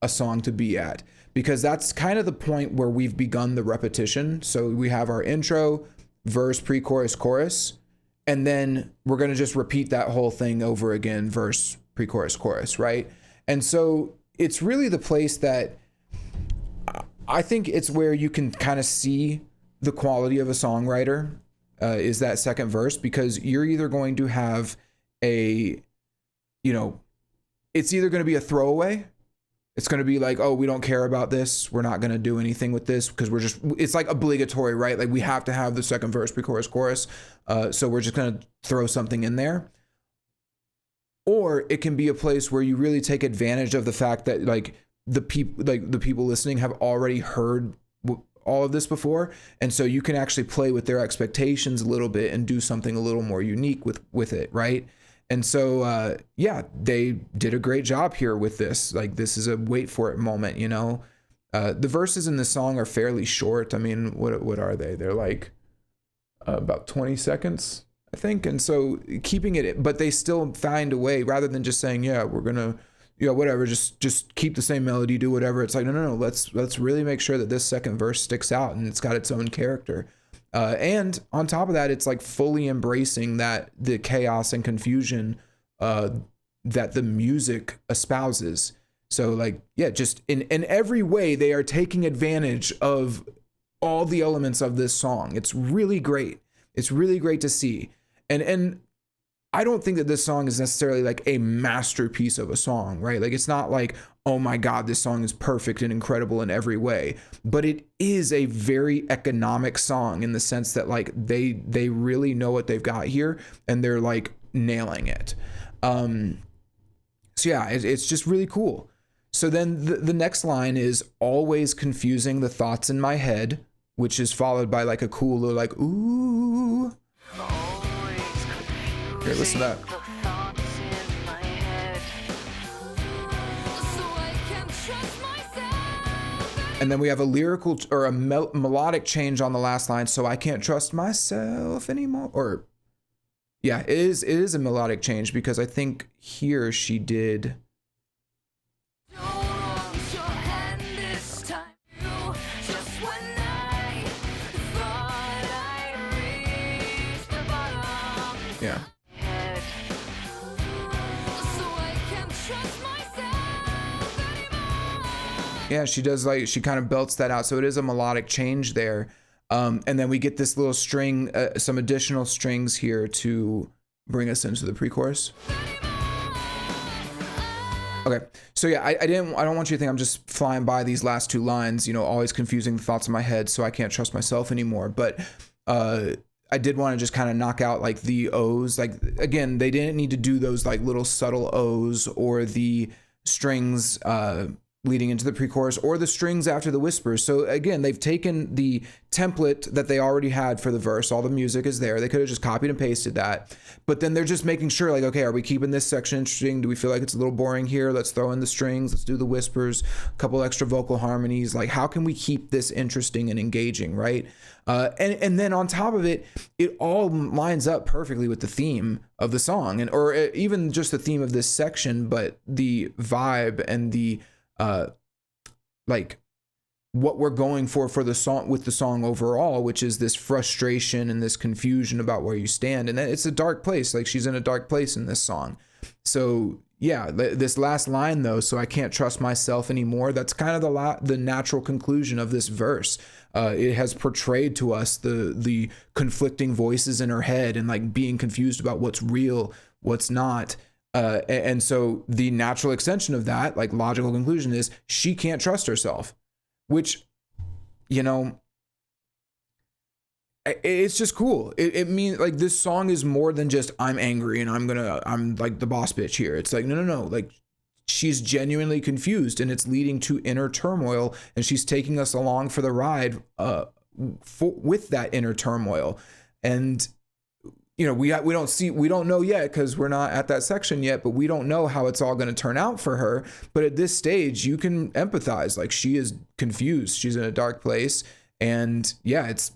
a song to be at, because that's kind of the point where we've begun the repetition. So we have our intro, verse, pre-chorus, chorus, and then we're going to just repeat that whole thing over again, verse, pre-chorus, chorus, right? And so it's really the place that I think it's where you can kind of see the quality of a songwriter, is that second verse, because you're either going to have it's either going to be a throwaway. It's going to be like, oh, we don't care about this. We're not going to do anything with this because it's like obligatory, right? Like we have to have the second verse, pre-chorus, chorus. So we're just going to throw something in there. Or it can be a place where you really take advantage of the fact that like the people listening have already heard all of this before. And so you can actually play with their expectations a little bit and do something a little more unique with it, right? And so, they did a great job here with this. Like, this is a wait for it moment, The verses in this song are fairly short. I mean, what are they? They're like about 20 seconds, I think. And so keeping it, but they still find a way, rather than just saying, yeah, we're going to, whatever, just keep the same melody, do whatever. It's like, no, let's really make sure that this second verse sticks out and it's got its own character. And on top of that, it's like fully embracing that the chaos and confusion that the music espouses. So like, yeah, just in every way, they are taking advantage of all the elements of this song. It's really great. It's really great to see. And I don't think that this song is necessarily like a masterpiece of a song, right? Like, it's not like, oh my God, this song is perfect and incredible in every way, but it is a very economic song in the sense that like they really know what they've got here and they're like nailing it. So yeah, it's just really cool. So then the next line is always confusing the thoughts in my head, which is followed by like a cool little like, ooh. Here, listen to that. And then we have a lyrical or a melodic change on the last line. So I can't trust myself anymore. Or yeah, it is a melodic change, because I think here she did. Yeah. Yeah, she does, like, she kind of belts that out. So it is a melodic change there. And then we get this little string, some additional strings here to bring us into the pre-chorus. Okay, so yeah, I don't want you to think I'm just flying by these last two lines, always confusing the thoughts in my head, so I can't trust myself anymore. But I did want to just kind of knock out like the O's. Like, again, they didn't need to do those like little subtle O's or the strings leading into the pre-chorus or the strings after the whispers. So again, they've taken the template that they already had for the verse. All the music is there. They could have just copied and pasted that. But then they're just making sure, like, okay, are we keeping this section interesting? Do we feel like it's a little boring here? Let's throw in the strings. Let's do the whispers, a couple extra vocal harmonies. Like, how can we keep this interesting and engaging, right? And then on top of it, it all lines up perfectly with the theme of the song, or even just the theme of this section, but the vibe and the like what we're going for the song, with the song overall, which is this frustration and this confusion about where you stand. And it's a dark place. Like, she's in a dark place in this song. So yeah, this last line though, so I can't trust myself anymore. That's kind of the natural conclusion of this verse. It has portrayed to us the conflicting voices in her head and like being confused about what's real, what's not. And so the natural extension of that, like logical conclusion, is she can't trust herself, which, you know, it's just cool. It means like this song is more than just I'm angry and I'm like the boss bitch here. It's like, no. Like she's genuinely confused and it's leading to inner turmoil, and she's taking us along for the ride with that inner turmoil. And you know, we don't know yet because we're not at that section yet, but we don't know how it's all going to turn out for her. But at this stage, you can empathize. Like she is confused. She's in a dark place. And yeah, it's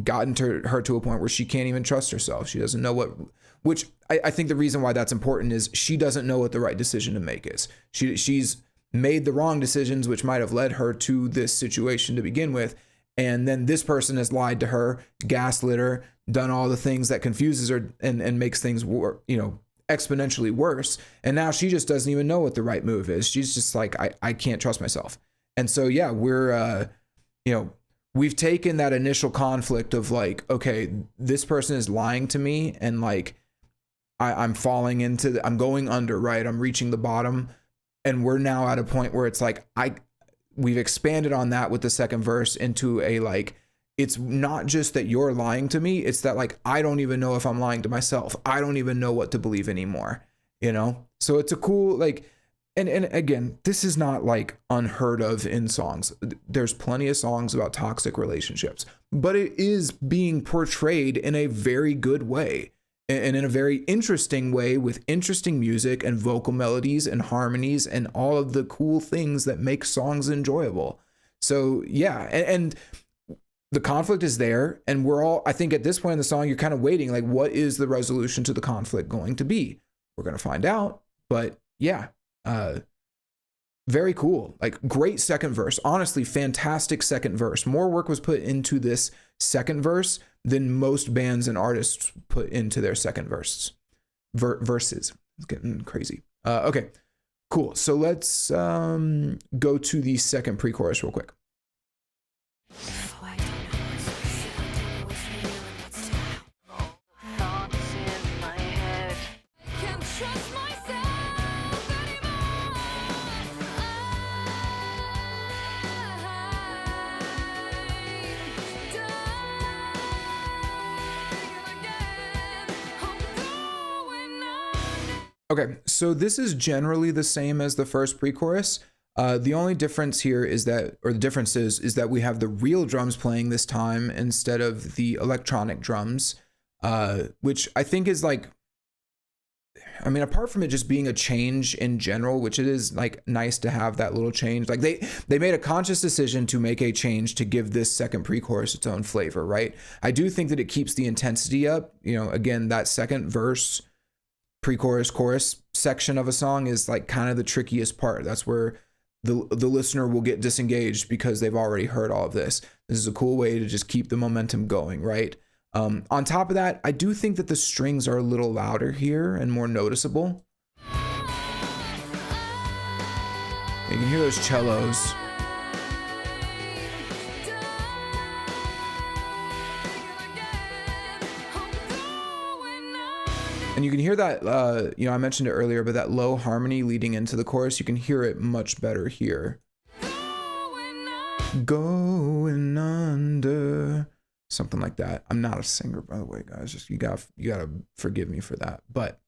gotten to her to a point where she can't even trust herself. She doesn't know which I think the reason why that's important is she doesn't know what the right decision to make is. She's made the wrong decisions, which might have led her to this situation to begin with. And then this person has lied to her, gaslit her, done all the things that confuses her and makes things exponentially worse. And now she just doesn't even know what the right move is. She's just like, I can't trust myself. And so, yeah, we've taken that initial conflict of like, okay, this person is lying to me and like, I'm falling I'm going under, right? I'm reaching the bottom. And we're now at a point where it's like, we've expanded on that with the second verse into a like, it's not just that you're lying to me. It's that like, I don't even know if I'm lying to myself. I don't even know what to believe anymore, you know? So it's a cool, like, and again, this is not like unheard of in songs. There's plenty of songs about toxic relationships, but it is being portrayed in a very good way and in a very interesting way with interesting music and vocal melodies and harmonies and all of the cool things that make songs enjoyable. So yeah, and the conflict is there, and we're all, I think at this point in the song, you're kind of waiting, like, what is the resolution to the conflict going to be? We're going to find out, but yeah, very cool. Like great second verse, honestly, fantastic second verse. More work was put into this second verse than most bands and artists put into their second verses. It's getting crazy. Okay, cool. So let's go to the second pre-chorus real quick. Okay, so this is generally the same as the first pre-chorus. The only difference here is that, or the difference is that we have the real drums playing this time instead of the electronic drums, which I think is like, I mean, apart from it just being a change in general, which it is like nice to have that little change. Like they made a conscious decision to make a change to give this second pre-chorus its own flavor, right? I do think that it keeps the intensity up. You know, again, that second verse, pre-chorus, chorus section of a song is like kind of the trickiest part. That's where the listener will get disengaged because they've already heard all of this. This is a cool way to just keep the momentum going, right? On top of that, I do think that the strings are a little louder here and more noticeable. You can hear those cellos. And you can hear that, I mentioned it earlier, but that low harmony leading into the chorus, you can hear it much better here. Going under, something like that. I'm not a singer, by the way, guys. Just you gotta forgive me for that. But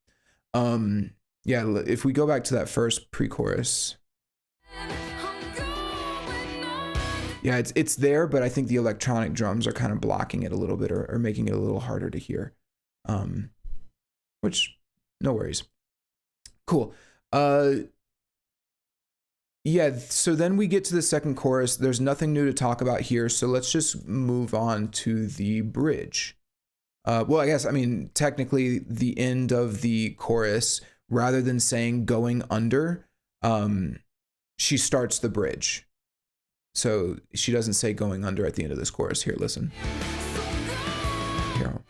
yeah, if we go back to that first pre-chorus, yeah, it's there, but I think the electronic drums are kind of blocking it a little bit or making it a little harder to hear. Which, no worries. Cool. Yeah, so then we get to the second chorus. There's nothing new to talk about here, so let's just move on to the bridge. Well, I guess, I mean, technically the end of the chorus, rather than saying going under, she starts the bridge. So she doesn't say going under at the end of this chorus. Here, listen. Here.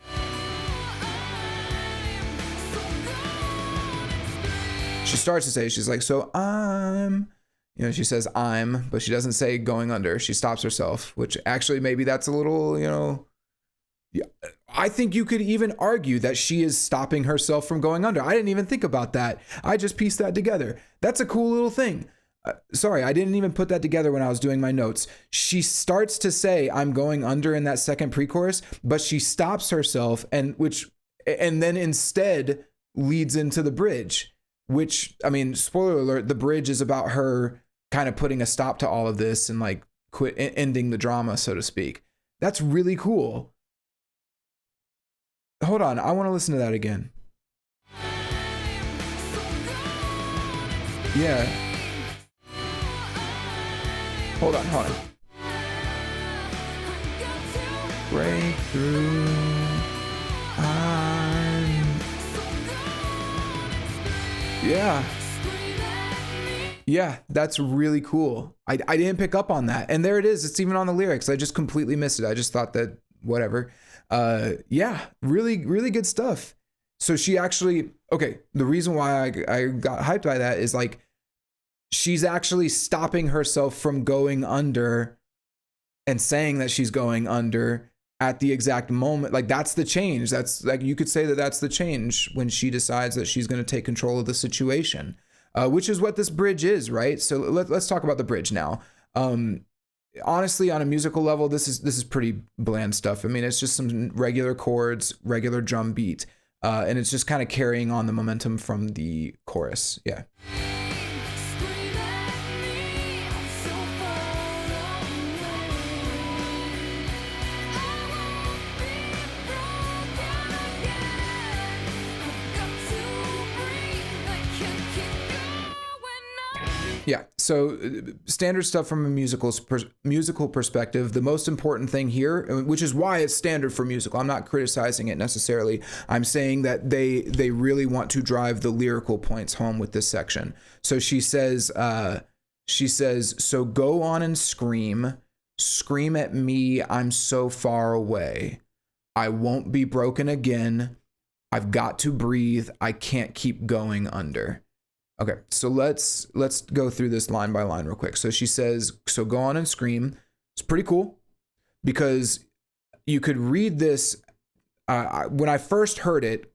She starts to say, she's like, so she says I'm, but she doesn't say going under. She stops herself, which actually maybe that's a little, I think you could even argue that she is stopping herself from going under. I didn't even think about that. I just pieced that together. That's a cool little thing. Sorry, I didn't even put that together when I was doing my notes. She starts to say, I'm going under in that second pre-chorus, but she stops herself and then instead leads into the bridge, which, I mean, spoiler alert, the bridge is about her kind of putting a stop to all of this and like ending the drama, so to speak. That's really cool. Hold on, I want to listen to that again. Yeah. Hold on. Breakthrough. Yeah, that's really cool. I didn't pick up on that. And there it is. It's even on the lyrics. I just completely missed it. I just thought that whatever. Yeah, really, really good stuff. So she actually, okay, the reason why I got hyped by that is like, she's actually stopping herself from going under and saying that she's going under at the exact moment. Like, that's the change. That's like, you could say that that's the change when she decides that she's going to take control of the situation, which is what this bridge is, right? So let's talk about the bridge now. Honestly, on a musical level, this is pretty bland stuff. I mean, it's just some regular chords, regular drum beat, and it's just kind of carrying on the momentum from the chorus. Yeah. Yeah, so standard stuff from a musical perspective. The most important thing here, which is why it's standard for musical, I'm not criticizing it necessarily. I'm saying that they really want to drive the lyrical points home with this section. So she says, so go on and scream at me, I'm so far away. I won't be broken again. I've got to breathe. I can't keep going under. Okay, so let's go through this line by line real quick. So she says, so go on and scream. It's pretty cool because you could read this. When I first heard it,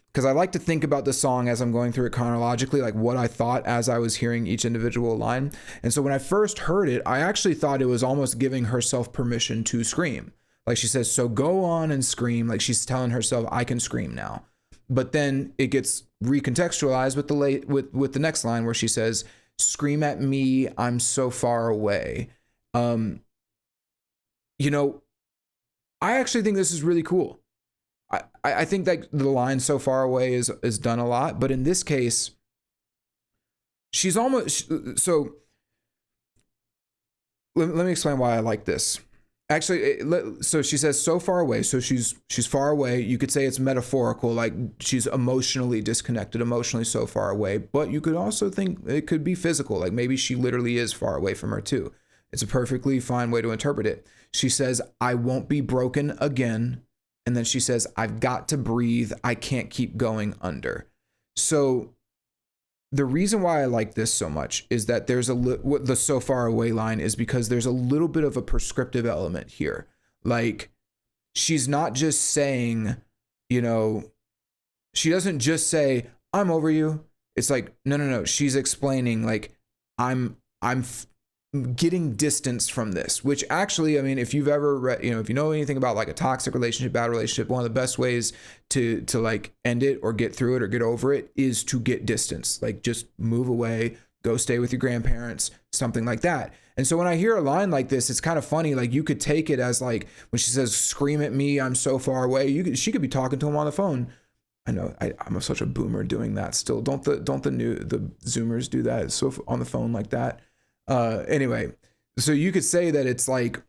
because I like to think about the song as I'm going through it chronologically, like what I thought as I was hearing each individual line. And so when I first heard it, I actually thought it was almost giving herself permission to scream. Like she says, so go on and scream. Like she's telling herself, I can scream now. But then it gets recontextualized with the next line where she says, scream at me, I'm so far away. You know, I actually think this is really cool. I think that the line so far away is done a lot, but in this case, she's almost, so let me explain why I like this. Actually, so she says so far away. So she's far away. You could say it's metaphorical, like she's emotionally disconnected, emotionally so far away. But you could also think it could be physical, like maybe she literally is far away from her too. It's a perfectly fine way to interpret it. She says, I won't be broken again. And then she says, I've got to breathe. I can't keep going under. So the reason why I like this so much is that there's the so far away line is because there's a little bit of a prescriptive element here. Like she's not just saying, you know, she doesn't just say, I'm over you. It's like, no. She's explaining like, I'm getting distance from this, which actually, I mean, if you've ever read, you know, if you know anything about like a toxic relationship, bad relationship, one of the best ways to like end it or get through it or get over it is to get distance, like just move away, go stay with your grandparents, something like that. And so when I hear a line like this, it's kind of funny. Like you could take it as like when she says, scream at me, I'm so far away. She could be talking to him on the phone. I know I'm such a boomer doing that still. Don't the Zoomers do that? It's so on the phone like that. Anyway, so you could say that it's like,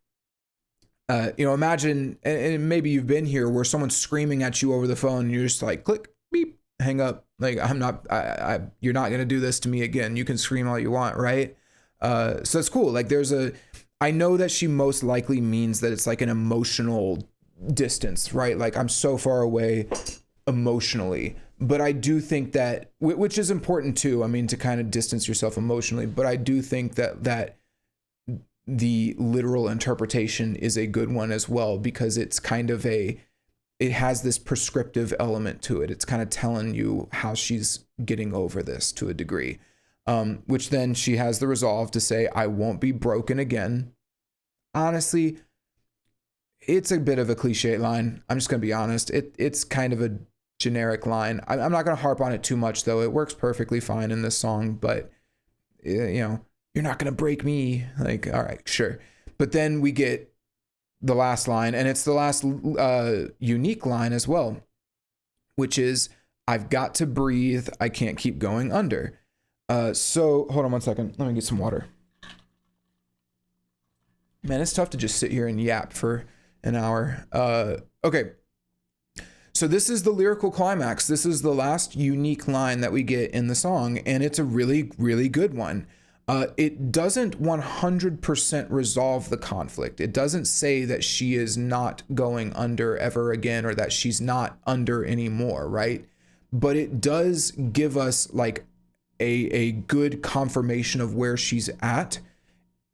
you know, imagine, and maybe you've been here where someone's screaming at you over the phone and you're just like, click, beep, hang up. Like, you're not going to do this to me again. You can scream all you want. Right. So it's cool. Like I know that she most likely means that it's like an emotional distance, right? Like I'm so far away emotionally. But I do think that, which is important too, I mean, to kind of distance yourself emotionally, but I do think that the literal interpretation is a good one as well, because it's kind of it has this prescriptive element to it. It's kind of telling you how she's getting over this to a degree, which then she has the resolve to say, I won't be broken again. Honestly, it's a bit of a cliche line. I'm just going to be honest. It's kind of a generic line. I'm not going to harp on it too much, though. It works perfectly fine in this song, but you know, you're not going to break me. Like, all right, sure. But then we get the last line, and it's the last unique line as well, which is, I've got to breathe. I can't keep going under. So hold on one second. Let me get some water. Man, it's tough to just sit here and yap for an hour. Okay. So this is the lyrical climax. This is the last unique line that we get in the song, and it's a really, really good one. It doesn't 100% resolve the conflict. It doesn't say that she is not going under ever again, or that she's not under anymore, right? But it does give us like a good confirmation of where she's at,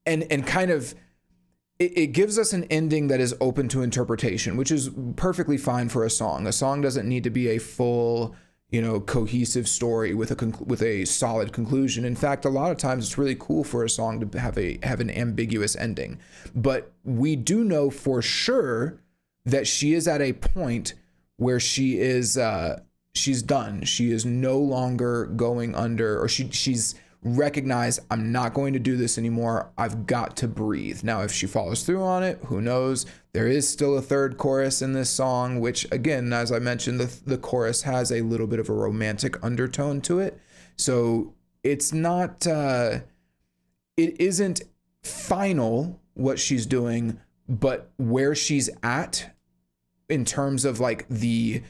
and kind of it gives us an ending that is open to interpretation, which is perfectly fine for a song. A song doesn't need to be a full, cohesive story with a solid conclusion. In fact, a lot of times it's really cool for a song to have an ambiguous ending. But we do know for sure that she is at a point where she is she's done. She is no longer going under, or she's recognized, I'm not going to do this anymore. I've got to breathe. Now, if she follows through on it, who knows? There is still a third chorus in this song, which again, as I mentioned, the chorus has a little bit of a romantic undertone to it. So it's not, it isn't final what she's doing, but where she's at in terms of like the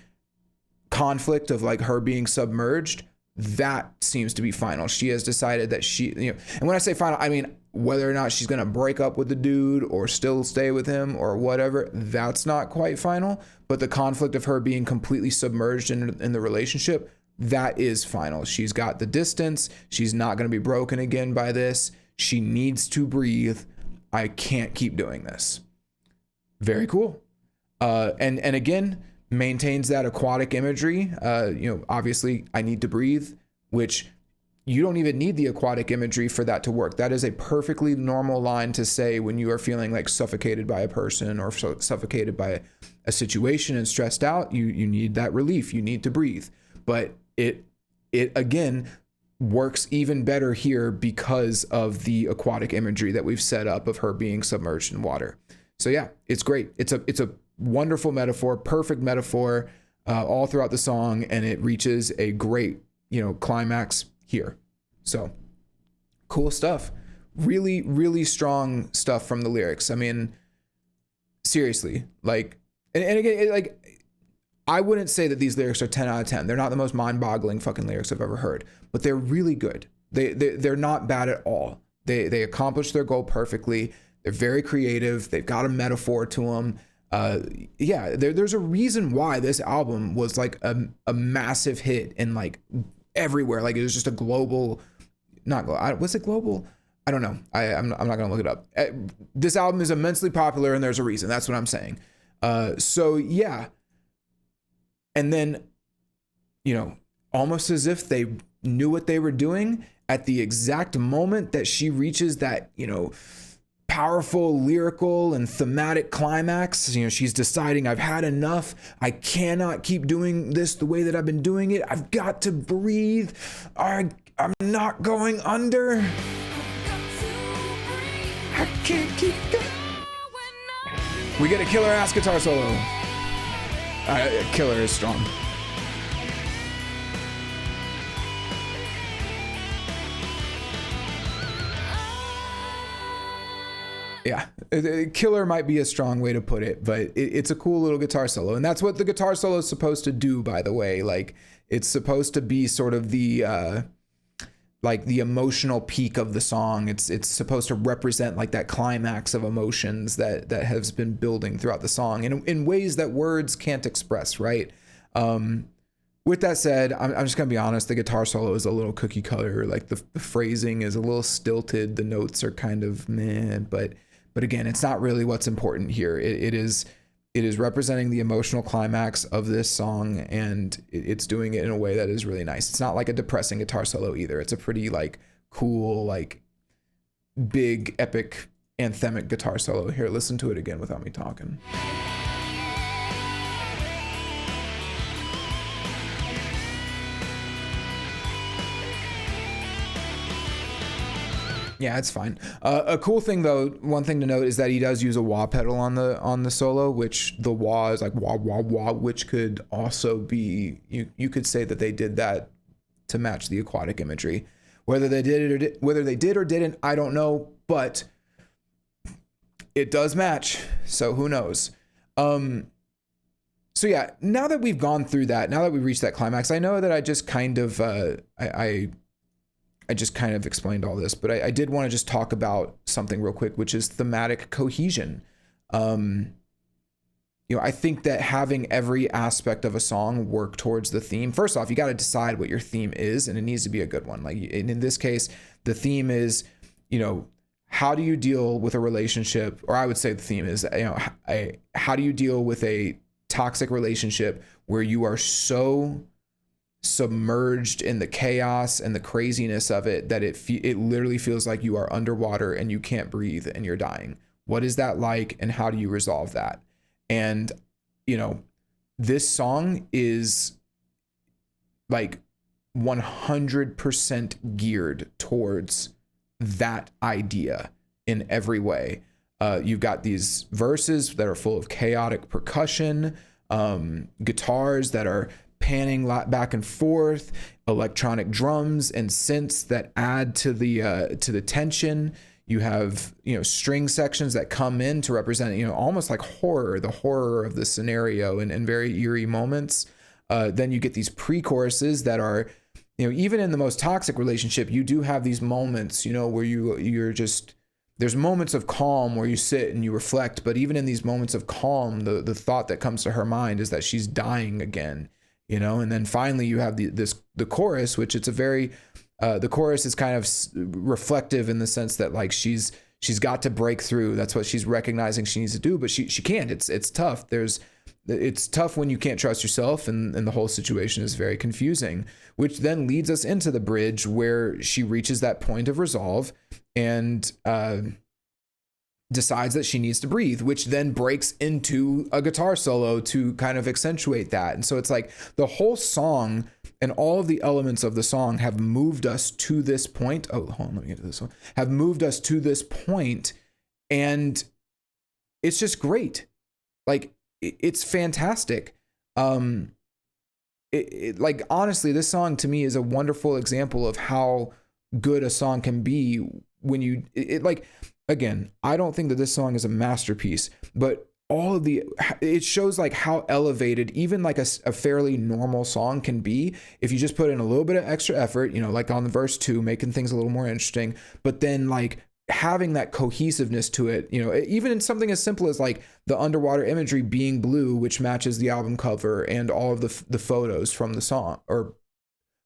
conflict of like her being submerged, that seems to be final. She has decided that and when I say final, I mean whether or not she's going to break up with the dude or still stay with him or whatever, that's not quite final. But the conflict of her being completely submerged in the relationship, that is final. She's got the distance. She's not going to be broken again by this. She needs to breathe. I can't keep doing this. Very cool. And again, maintains that aquatic imagery. Obviously I need to breathe, which you don't even need the aquatic imagery for that to work. That is a perfectly normal line to say when you are feeling like suffocated by a person or suffocated by a situation and stressed out. You need that relief. You need to breathe. But it again works even better here because of the aquatic imagery that we've set up of her being submerged in water. So yeah, it's great. It's a wonderful metaphor, perfect metaphor all throughout the song, and it reaches a great, climax here. So cool stuff. Really, really strong stuff from the lyrics. I mean, seriously, like, and again, I wouldn't say that these lyrics are 10 out of 10. They're not the most mind-boggling fucking lyrics I've ever heard, but they're really good. They're not bad at all. They accomplish their goal perfectly. They're very creative. They've got a metaphor to them. There's a reason why this album was like a massive hit in like everywhere. Like it was just a global, was it global? I don't know. I'm not going to look it up. This album is immensely popular and there's a reason. That's what I'm saying. So yeah. And then, almost as if they knew what they were doing at the exact moment that she reaches that, powerful lyrical and thematic climax. She's deciding, I've had enough. I cannot keep doing this the way that I've been doing it. I've got to breathe. I'm not going under. I can't keep going. We get a killer ass guitar solo. Killer is strong. Yeah, killer might be a strong way to put it, but it's a cool little guitar solo. And that's what the guitar solo is supposed to do, by the way. Like, it's supposed to be sort of the emotional peak of the song. It's supposed to represent like that climax of emotions that has been building throughout the song in ways that words can't express, right? With that said, I'm just gonna be honest, the guitar solo is a little cookie cutter. Like the phrasing is a little stilted. The notes are kind of meh, but again, it's not really what's important here. It is it is representing the emotional climax of this song, and it's doing it in a way that is really nice. It's not like a depressing guitar solo either. It's a pretty like cool, like big epic anthemic guitar solo. Here, listen to it again without me talking. Yeah, it's fine. A cool thing though, one thing to note is that he does use a wah pedal on the solo, which the wah is like wah wah wah, which could also be, you could say that they did that to match the aquatic imagery. Whether they did or didn't, I don't know, but it does match. So who knows? So yeah, now that we've gone through that, now that we reached that climax, I know that I just kind of I just kind of explained all this, but I did want to just talk about something real quick, which is thematic cohesion. I think that having every aspect of a song work towards the theme. First off, you got to decide what your theme is, and it needs to be a good one. Like in this case, the theme is, how do you deal with a relationship? Or I would say the theme is, how do you deal with a toxic relationship where you are so submerged in the chaos and the craziness of it that it literally feels like you are underwater and you can't breathe and you're dying. What is that like, and how do you resolve that? And this song is like 100% geared towards that idea in every way. You've got these verses that are full of chaotic percussion, guitars that are panning back and forth, electronic drums and synths that add to the tension. You have string sections that come in to represent almost like the horror of the scenario and very eerie moments. Then you get these pre-choruses that are even in the most toxic relationship, you do have these moments where you're just, there's moments of calm where you sit and you reflect, but even in these moments of calm, the thought that comes to her mind is that she's dying again. And then finally you have the chorus, which it's a very, the chorus is kind of reflective in the sense that like she's got to break through. That's what she's recognizing she needs to do, but she can't. It's tough. It's tough when you can't trust yourself, and the whole situation is very confusing, which then leads us into the bridge where she reaches that point of resolve and decides that she needs to breathe, which then breaks into a guitar solo to kind of accentuate that. And so it's like the whole song and all of the elements of the song have moved us to this point. Oh, hold on, let me get to this one. Have moved us to this point, and it's just great. Like it's fantastic. Like honestly, this song to me is a wonderful example of how good a song can be when you like. Again, I don't think that this song is a masterpiece, but it shows like how elevated even like a fairly normal song can be if you just put in a little bit of extra effort, like on the verse 2, making things a little more interesting, but then like having that cohesiveness to it, even in something as simple as like the underwater imagery being blue, which matches the album cover and all of the photos from the song or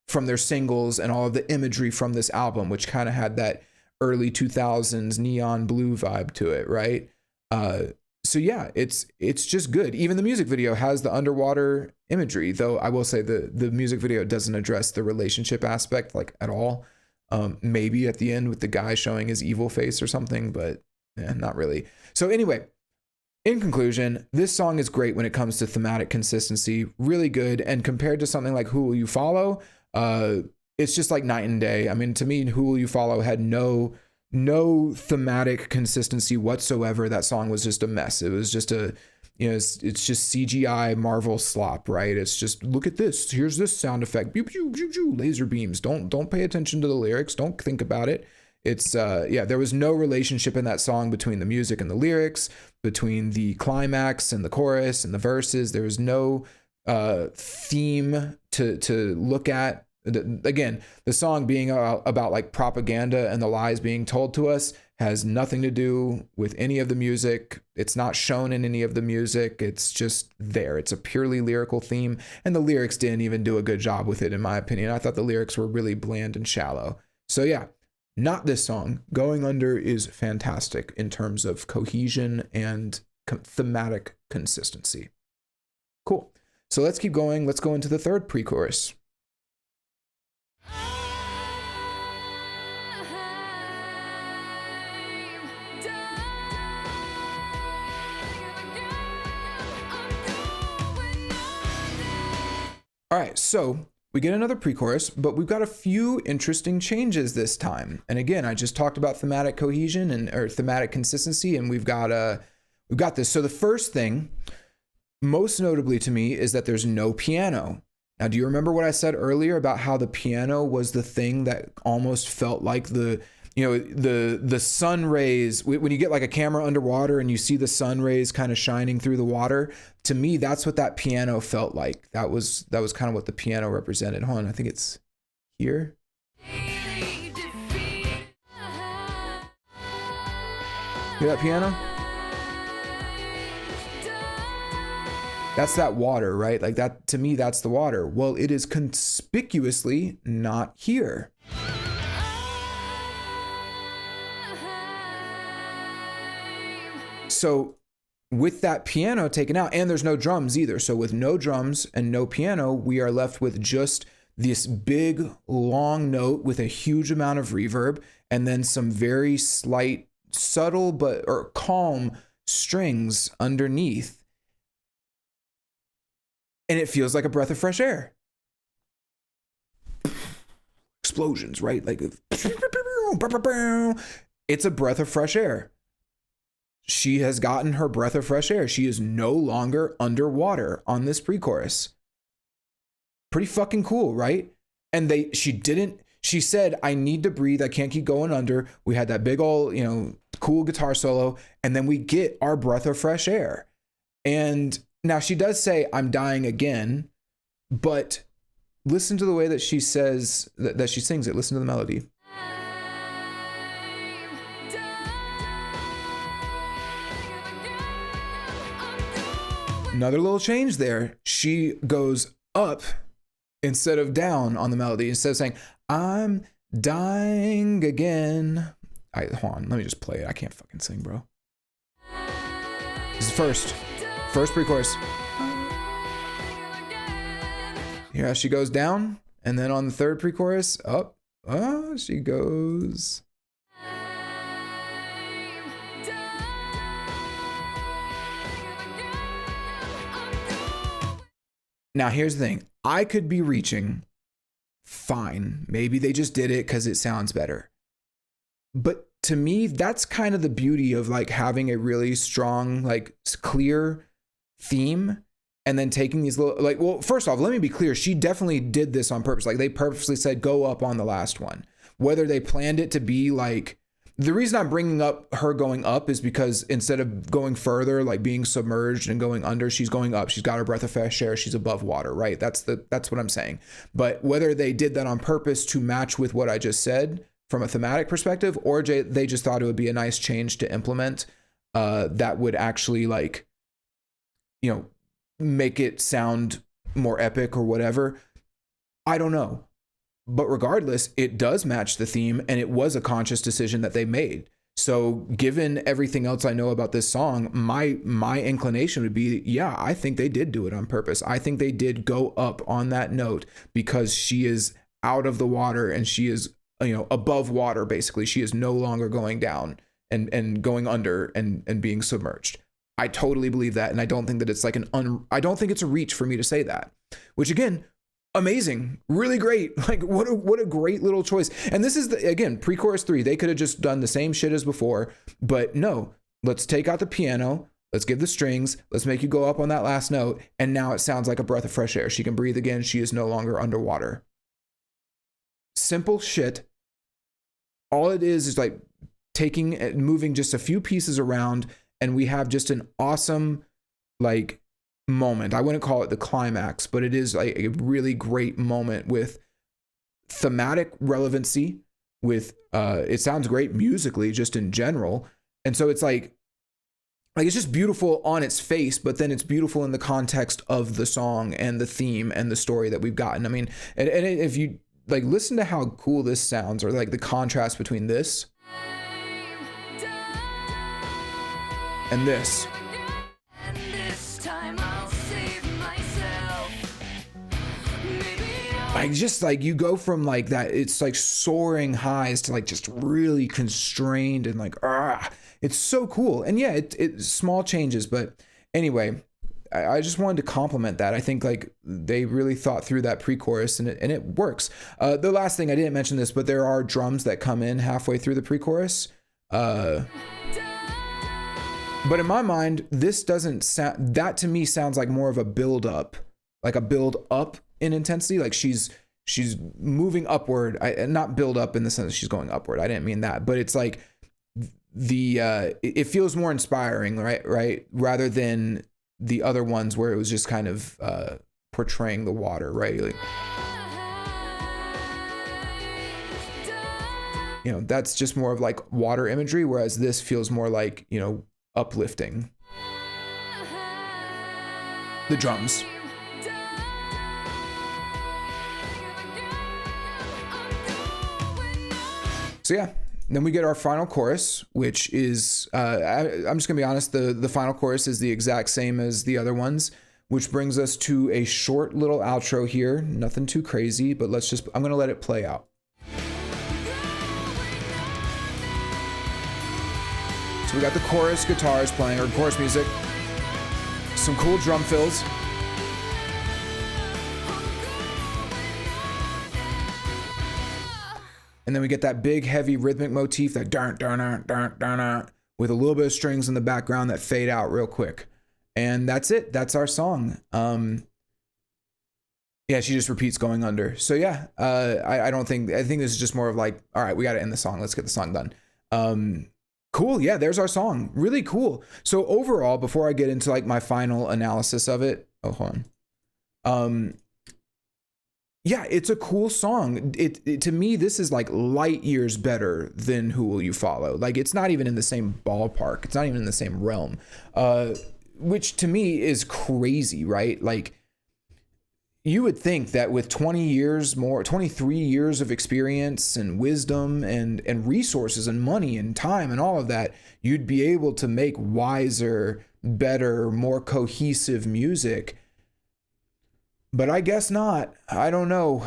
from their singles and all of the imagery from this album, which kind of had that early 2000s neon blue vibe to it, right? So yeah, it's just good. Even the music video has the underwater imagery, though I will say the music video doesn't address the relationship aspect like at all. Maybe at the end with the guy showing his evil face or something, but not really. So anyway, in conclusion, this song is great when it comes to thematic consistency, really good. And compared to something like Who Will You Follow, it's just like night and day. I mean, to me, Who Will You Follow had no thematic consistency whatsoever. That song was just a mess. It was just it's just CGI Marvel slop, right? It's just, look at this. Here's this sound effect. Pew, pew, pew, pew, laser beams. Don't pay attention to the lyrics. Don't think about it. It's there was no relationship in that song between the music and the lyrics, between the climax and the chorus and the verses. There was no theme to look at. Again, the song being about like propaganda and the lies being told to us has nothing to do with any of the music. It's not shown in any of the music. It's just there. It's a purely lyrical theme, and the lyrics didn't even do a good job with it, in my opinion. I thought the lyrics were really bland and shallow. So yeah, not this song. Going Under is fantastic in terms of cohesion and thematic consistency. Cool. So let's keep going. Let's go into the third pre-chorus. All right, so we get another pre-chorus, but we've got a few interesting changes this time. And again, I just talked about thematic cohesion or thematic consistency, and we've got this. So the first thing, most notably to me, is that there's no piano. Now, do you remember what I said earlier about how the piano was the thing that almost felt like the sun rays, when you get like a camera underwater and you see the sun rays kind of shining through the water? To me, that's what that piano felt like. That was kind of what the piano represented. Hold on, I think it's here. Hear that piano? That's that water, right? Like that, to me, that's the water. Well, it is conspicuously not here. So with that piano taken out, and there's no drums either. So with no drums and no piano, we are left with just this big long note with a huge amount of reverb, and then some very slight, subtle, or calm strings underneath. And it feels like a breath of fresh air. Explosions, right? Like it's a breath of fresh air. She has gotten her breath of fresh air. She is no longer underwater on this pre-chorus. Pretty fucking cool, right? And she said, I need to breathe. I can't keep going under. We had that big old, cool guitar solo. And then we get our breath of fresh air. And now she does say, I'm dying again, but listen to the way that she says, that she sings it. Listen to the melody. Another little change there. She goes up instead of down on the melody. Instead of saying, I'm dying again. Hold on, let me just play it. I can't fucking sing, bro. This is first pre-chorus. Yeah, she goes down, and then on the third pre-chorus, up. Oh, she goes. Now, here's the thing. I could be reaching. Fine. Maybe they just did it because it sounds better. But to me, that's kind of the beauty of like having a really strong, like clear theme and then taking these little, like, well, first off, let me be clear. She definitely did this on purpose. Like they purposely said, go up on the last one. Whether they planned it to be like, the reason I'm bringing up her going up is because instead of going further, like being submerged and going under, she's going up. She's got her breath of fresh air. She's above water, right? That's what I'm saying. But whether they did that on purpose to match with what I just said from a thematic perspective, or they just thought it would be a nice change to implement that would actually like, make it sound more epic or whatever. I don't know. But regardless, it does match the theme, and it was a conscious decision that they made. So given everything else I know about this song, my inclination would be, yeah, I think they did do it on purpose. I think they did go up on that note because she is out of the water and she is, above water, basically. She is no longer going down and going under and being submerged. I totally believe that, and I don't think that it's like I don't think it's a reach for me to say that, which again, amazing, really great. Like what a great little choice. And this is again, pre-chorus 3. They could have just done the same shit as before, but no, let's take out the piano. Let's give the strings. Let's make you go up on that last note. And now it sounds like a breath of fresh air. She can breathe again. She is no longer underwater. Simple shit. All it is like taking and moving just a few pieces around, and we have just an awesome, like, moment. I wouldn't call it the climax, but it is like a really great moment with thematic relevancy, with it sounds great musically just in general. And so it's like it's just beautiful on its face, but then it's beautiful in the context of the song and the theme and the story that we've gotten. I mean, and if you like listen to how cool this sounds, or like the contrast between this and this. like just like you go from like that, it's like soaring highs to like just really constrained and like it's so cool. And yeah, it small changes, but anyway, I just wanted to compliment that. I think like they really thought through that pre-chorus and it works. The last thing, I didn't mention this, but there are drums that come in halfway through the pre-chorus. But in my mind, this doesn't sound, that to me sounds like more of a build up, like a build up in intensity. Like she's moving upward. Not build up in the sense that she's going upward. I didn't mean that, but it's like it feels more inspiring, right? Rather than the other ones where it was just kind of portraying the water, right? Like, you know, that's just more of like water imagery, whereas this feels more like, you know, uplifting. The drums. So yeah, then we get our final chorus, which is, I'm just gonna be honest, the final chorus is the exact same as the other ones, which brings us to a short little outro here. Nothing too crazy, but I'm gonna let it play out. So we got the chorus guitars playing, or chorus music, some cool drum fills. And then we get that big, heavy rhythmic motif, that dun dun dun dun dun, with a little bit of strings in the background that fade out real quick. And that's it. That's our song. Yeah, she just repeats going under. So yeah, I think this is just more of like, all right, we got to end the song. Let's get the song done. Cool. Yeah, there's our song. Really cool. So overall, before I get into like my final analysis of it, hold on. Yeah, it's a cool song. It to me, this is like light years better than Who Will You Follow? Like, it's not even in the same ballpark. It's not even in the same realm, which to me is crazy, right? Like, you would think that with 23 years of experience and wisdom and resources and money and time and all of that, you'd be able to make wiser, better, more cohesive music. But I guess not. I don't know.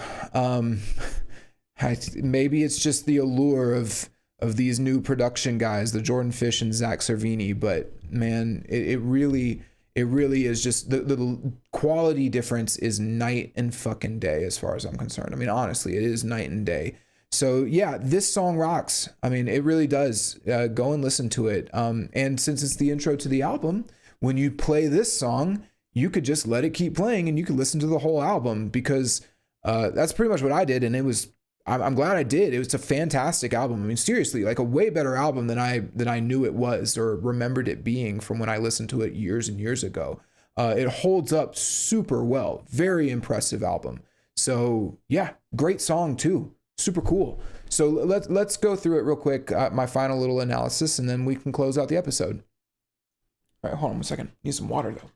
Maybe it's just the allure of these new production guys, the Jordan Fish and Zach Cervini. But man, it really is just the quality difference is night and fucking day as far as I'm concerned. I mean, honestly, it is night and day. So yeah, this song rocks. I mean, it really does. Go and listen to it. And since it's the intro to the album, when you play this song, you could just let it keep playing and you could listen to the whole album, because that's pretty much what I did. And I'm glad I did. It was a fantastic album. I mean, seriously, like a way better album than I knew it was or remembered it being from when I listened to it years and years ago. It holds up super well. Very impressive album. So yeah, great song too. Super cool. So let's go through it real quick. My final little analysis, and then we can close out the episode. All right, hold on one second. Need some water though.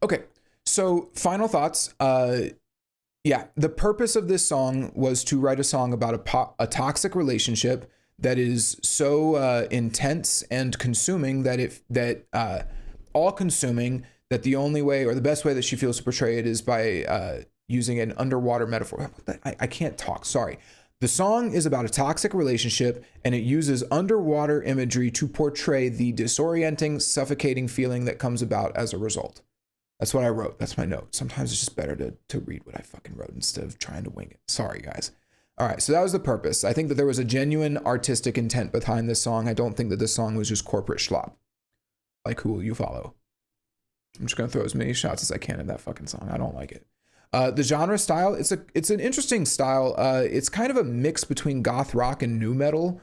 Okay, so final thoughts. Yeah, the purpose of this song was to write a song about a toxic relationship that is so intense and consuming that all consuming, that the only way or the best way that she feels to portray it is by using an underwater metaphor. I can't talk, sorry. The song is about a toxic relationship, and it uses underwater imagery to portray the disorienting, suffocating feeling that comes about as a result. That's what I wrote. That's my note. Sometimes it's just better to read what I fucking wrote instead of trying to wing it. Sorry, guys. All right, so that was the purpose. I think that there was a genuine artistic intent behind this song. I don't think that this song was just corporate schlop. Like Who Will You Follow? I'm just gonna throw as many shots as I can at that fucking song. I don't like it. The genre style, it's an interesting style. It's kind of a mix between goth rock and nu metal.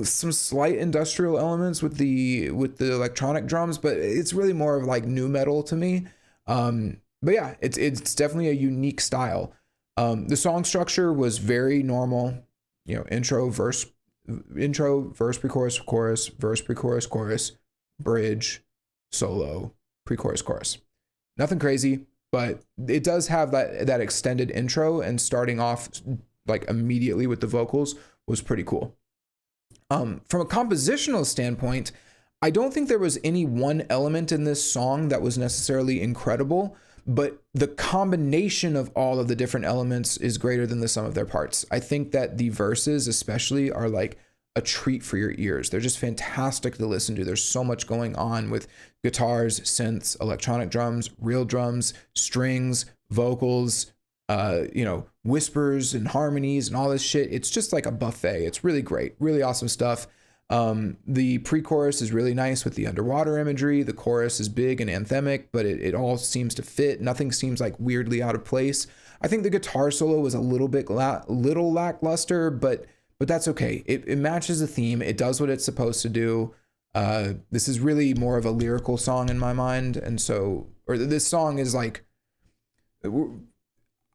Some slight industrial elements with the electronic drums, but it's really more of like nu metal to me. But yeah, it's definitely a unique style. The song structure was very normal, you know, intro, verse, pre-chorus, chorus, verse, pre-chorus, chorus, bridge, solo, pre-chorus, chorus. Nothing crazy, but it does have that extended intro, and starting off like immediately with the vocals was pretty cool. From a compositional standpoint, I don't think there was any one element in this song that was necessarily incredible, but the combination of all of the different elements is greater than the sum of their parts. I think that the verses especially are like a treat for your ears. They're just fantastic to listen to. There's so much going on with guitars, synths, electronic drums, real drums, strings, vocals, whispers and harmonies and all this shit. It's just like a buffet. It's really great, really awesome stuff. The pre-chorus is really nice with the underwater imagery. The chorus is big and anthemic, but it all seems to fit. Nothing seems like weirdly out of place. I think the guitar solo was a little bit little lackluster, but that's okay. It matches the theme. It does what it's supposed to do. This is really more of a lyrical song in my mind, and so, or this song is like,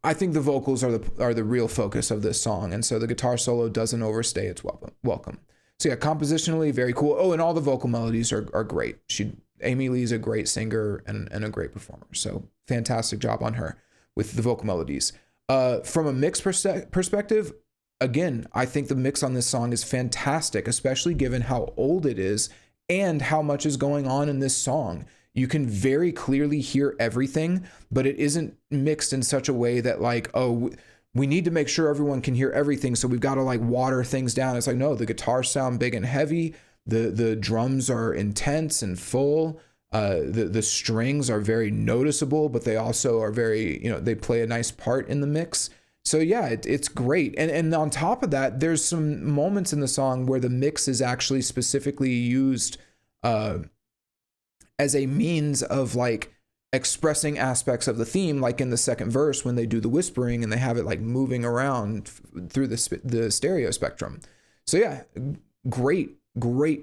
I think the vocals are the real focus of this song, and so the guitar solo doesn't overstay its welcome. So yeah, compositionally very cool. Oh, and all the vocal melodies are great. Amy Lee's a great singer and a great performer. So fantastic job on her with the vocal melodies. From a mix perspective, again, I think the mix on this song is fantastic, especially given how old it is and how much is going on in this song. You can very clearly hear everything, but it isn't mixed in such a way that like, oh, we need to make sure everyone can hear everything, so we've got to like water things down. It's like, no, the guitars sound big and heavy. The drums are intense and full. The strings are very noticeable, but they also are very, they play a nice part in the mix. So yeah, it's great. And on top of that, there's some moments in the song where the mix is actually specifically used as a means of like expressing aspects of the theme, like in the second verse when they do the whispering and they have it like moving around through the stereo spectrum. So yeah, great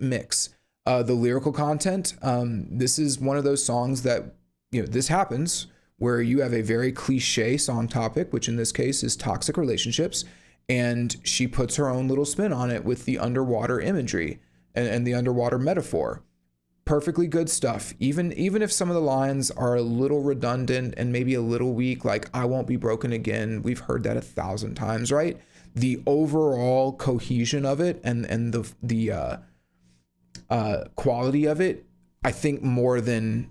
mix. The lyrical content, this is one of those songs that, this happens where you have a very cliche song topic, which in this case is toxic relationships, and she puts her own little spin on it with the underwater imagery and the underwater metaphor. Perfectly good stuff. Even if some of the lines are a little redundant and maybe a little weak, like I won't be broken again. We've heard that 1,000 times, right? The overall cohesion of it and the quality of it, I think more than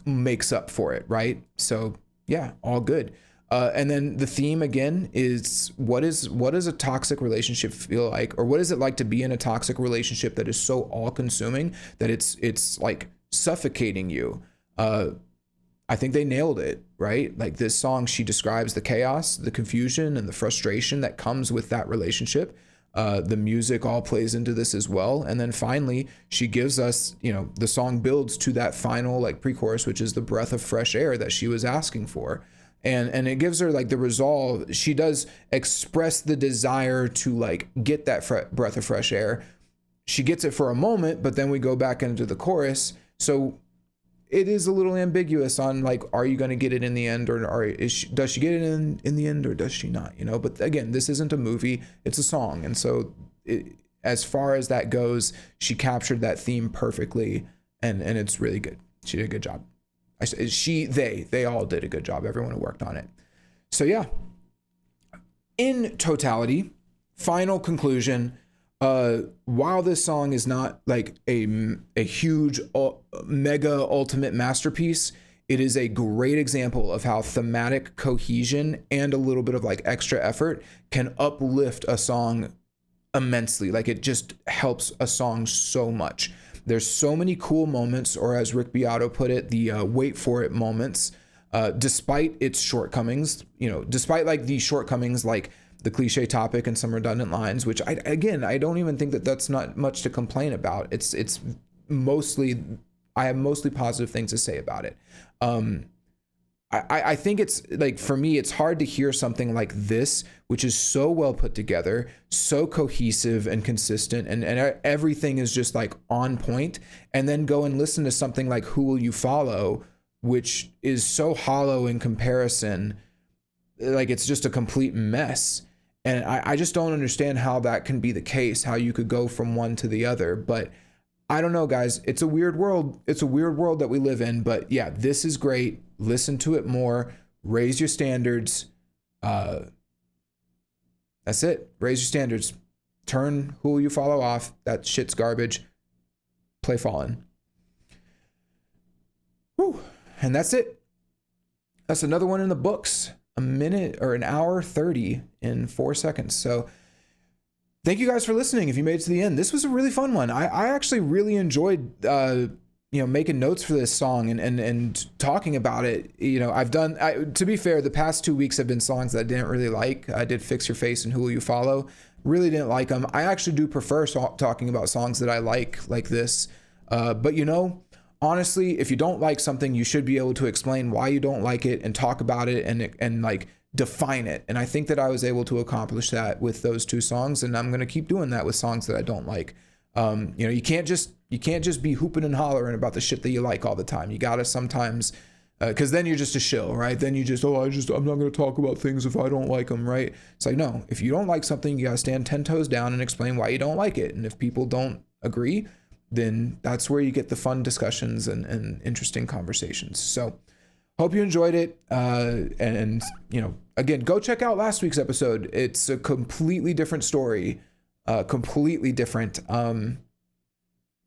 makes up for it, right? So yeah, all good. And then the theme again is what does a toxic relationship feel like, or what is it like to be in a toxic relationship that is so all-consuming that it's like suffocating you? I think they nailed it, right? Like this song, she describes the chaos, the confusion, and the frustration that comes with that relationship. The music all plays into this as well. And then finally, she gives us, the song builds to that final like pre-chorus, which is the breath of fresh air that she was asking for. And it gives her like the resolve. She does express the desire to like get that breath of fresh air. She gets it for a moment, but then we go back into the chorus. So it is a little ambiguous on like, are you going to get it in the end, or does she get it in the end, or does she not? But again, this isn't a movie, it's a song. And so as far as that goes, she captured that theme perfectly, and it's really good. She did a good job. They all did a good job, everyone who worked on it. So yeah, in totality, final conclusion, while this song is not like a huge mega ultimate masterpiece, it is a great example of how thematic cohesion and a little bit of like extra effort can uplift a song immensely. Like it just helps a song so much. There's so many cool moments, or as Rick Beato put it, the wait for it moments, despite its shortcomings, despite like the shortcomings, like the cliche topic and some redundant lines, which I don't even think that's not much to complain about. It's mostly, I have mostly positive things to say about it. I think it's like, for me, it's hard to hear something like this, which is so well put together, so cohesive and consistent, and everything is just like on point, and then go and listen to something like Who Will You Follow, which is so hollow in comparison. Like it's just a complete mess. And I just don't understand how that can be the case, how you could go from one to the other. But I don't know, guys. It's a weird world. It's a weird world that we live in. But yeah, this is great. Listen to it more. Raise your standards. That's it. Raise your standards. Turn Who Will You Follow off. That shit's garbage. Play Fallen. Whew. And that's it. That's another one in the books. A minute or an hour 30 in 4 seconds. So thank you guys for listening. If you made it to the end, this was a really fun one. I actually really enjoyed, making notes for this song and talking about it. I've done, to be fair, the past 2 weeks have been songs that I didn't really like. I did Fix Your Face and Who Will You Follow. Really didn't like them. I actually do prefer talking about songs that I like this. But honestly, if you don't like something, you should be able to explain why you don't like it and talk about it and like define it. And I think that I was able to accomplish that with those 2 songs, and I'm going to keep doing that with songs that I don't like. You can't just be hooping and hollering about the shit that you like all the time. You got to sometimes, because then you're just a shill, right? Then you just, I'm not going to talk about things if I don't like them, right? It's like, no, if you don't like something, you got to stand 10 toes down and explain why you don't like it. And if people don't agree, then that's where you get the fun discussions and interesting conversations. So hope you enjoyed it. And again, go check out last week's episode. It's a completely different story, completely different. And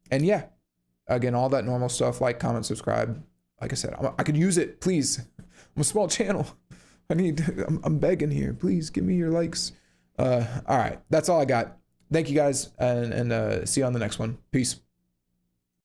yeah, again, all that normal stuff, like, comment, subscribe. Like I said, I could use it, please. I'm a small channel. I'm begging here. Please give me your likes. All right. That's all I got. Thank you guys. And see you on the next one. Peace.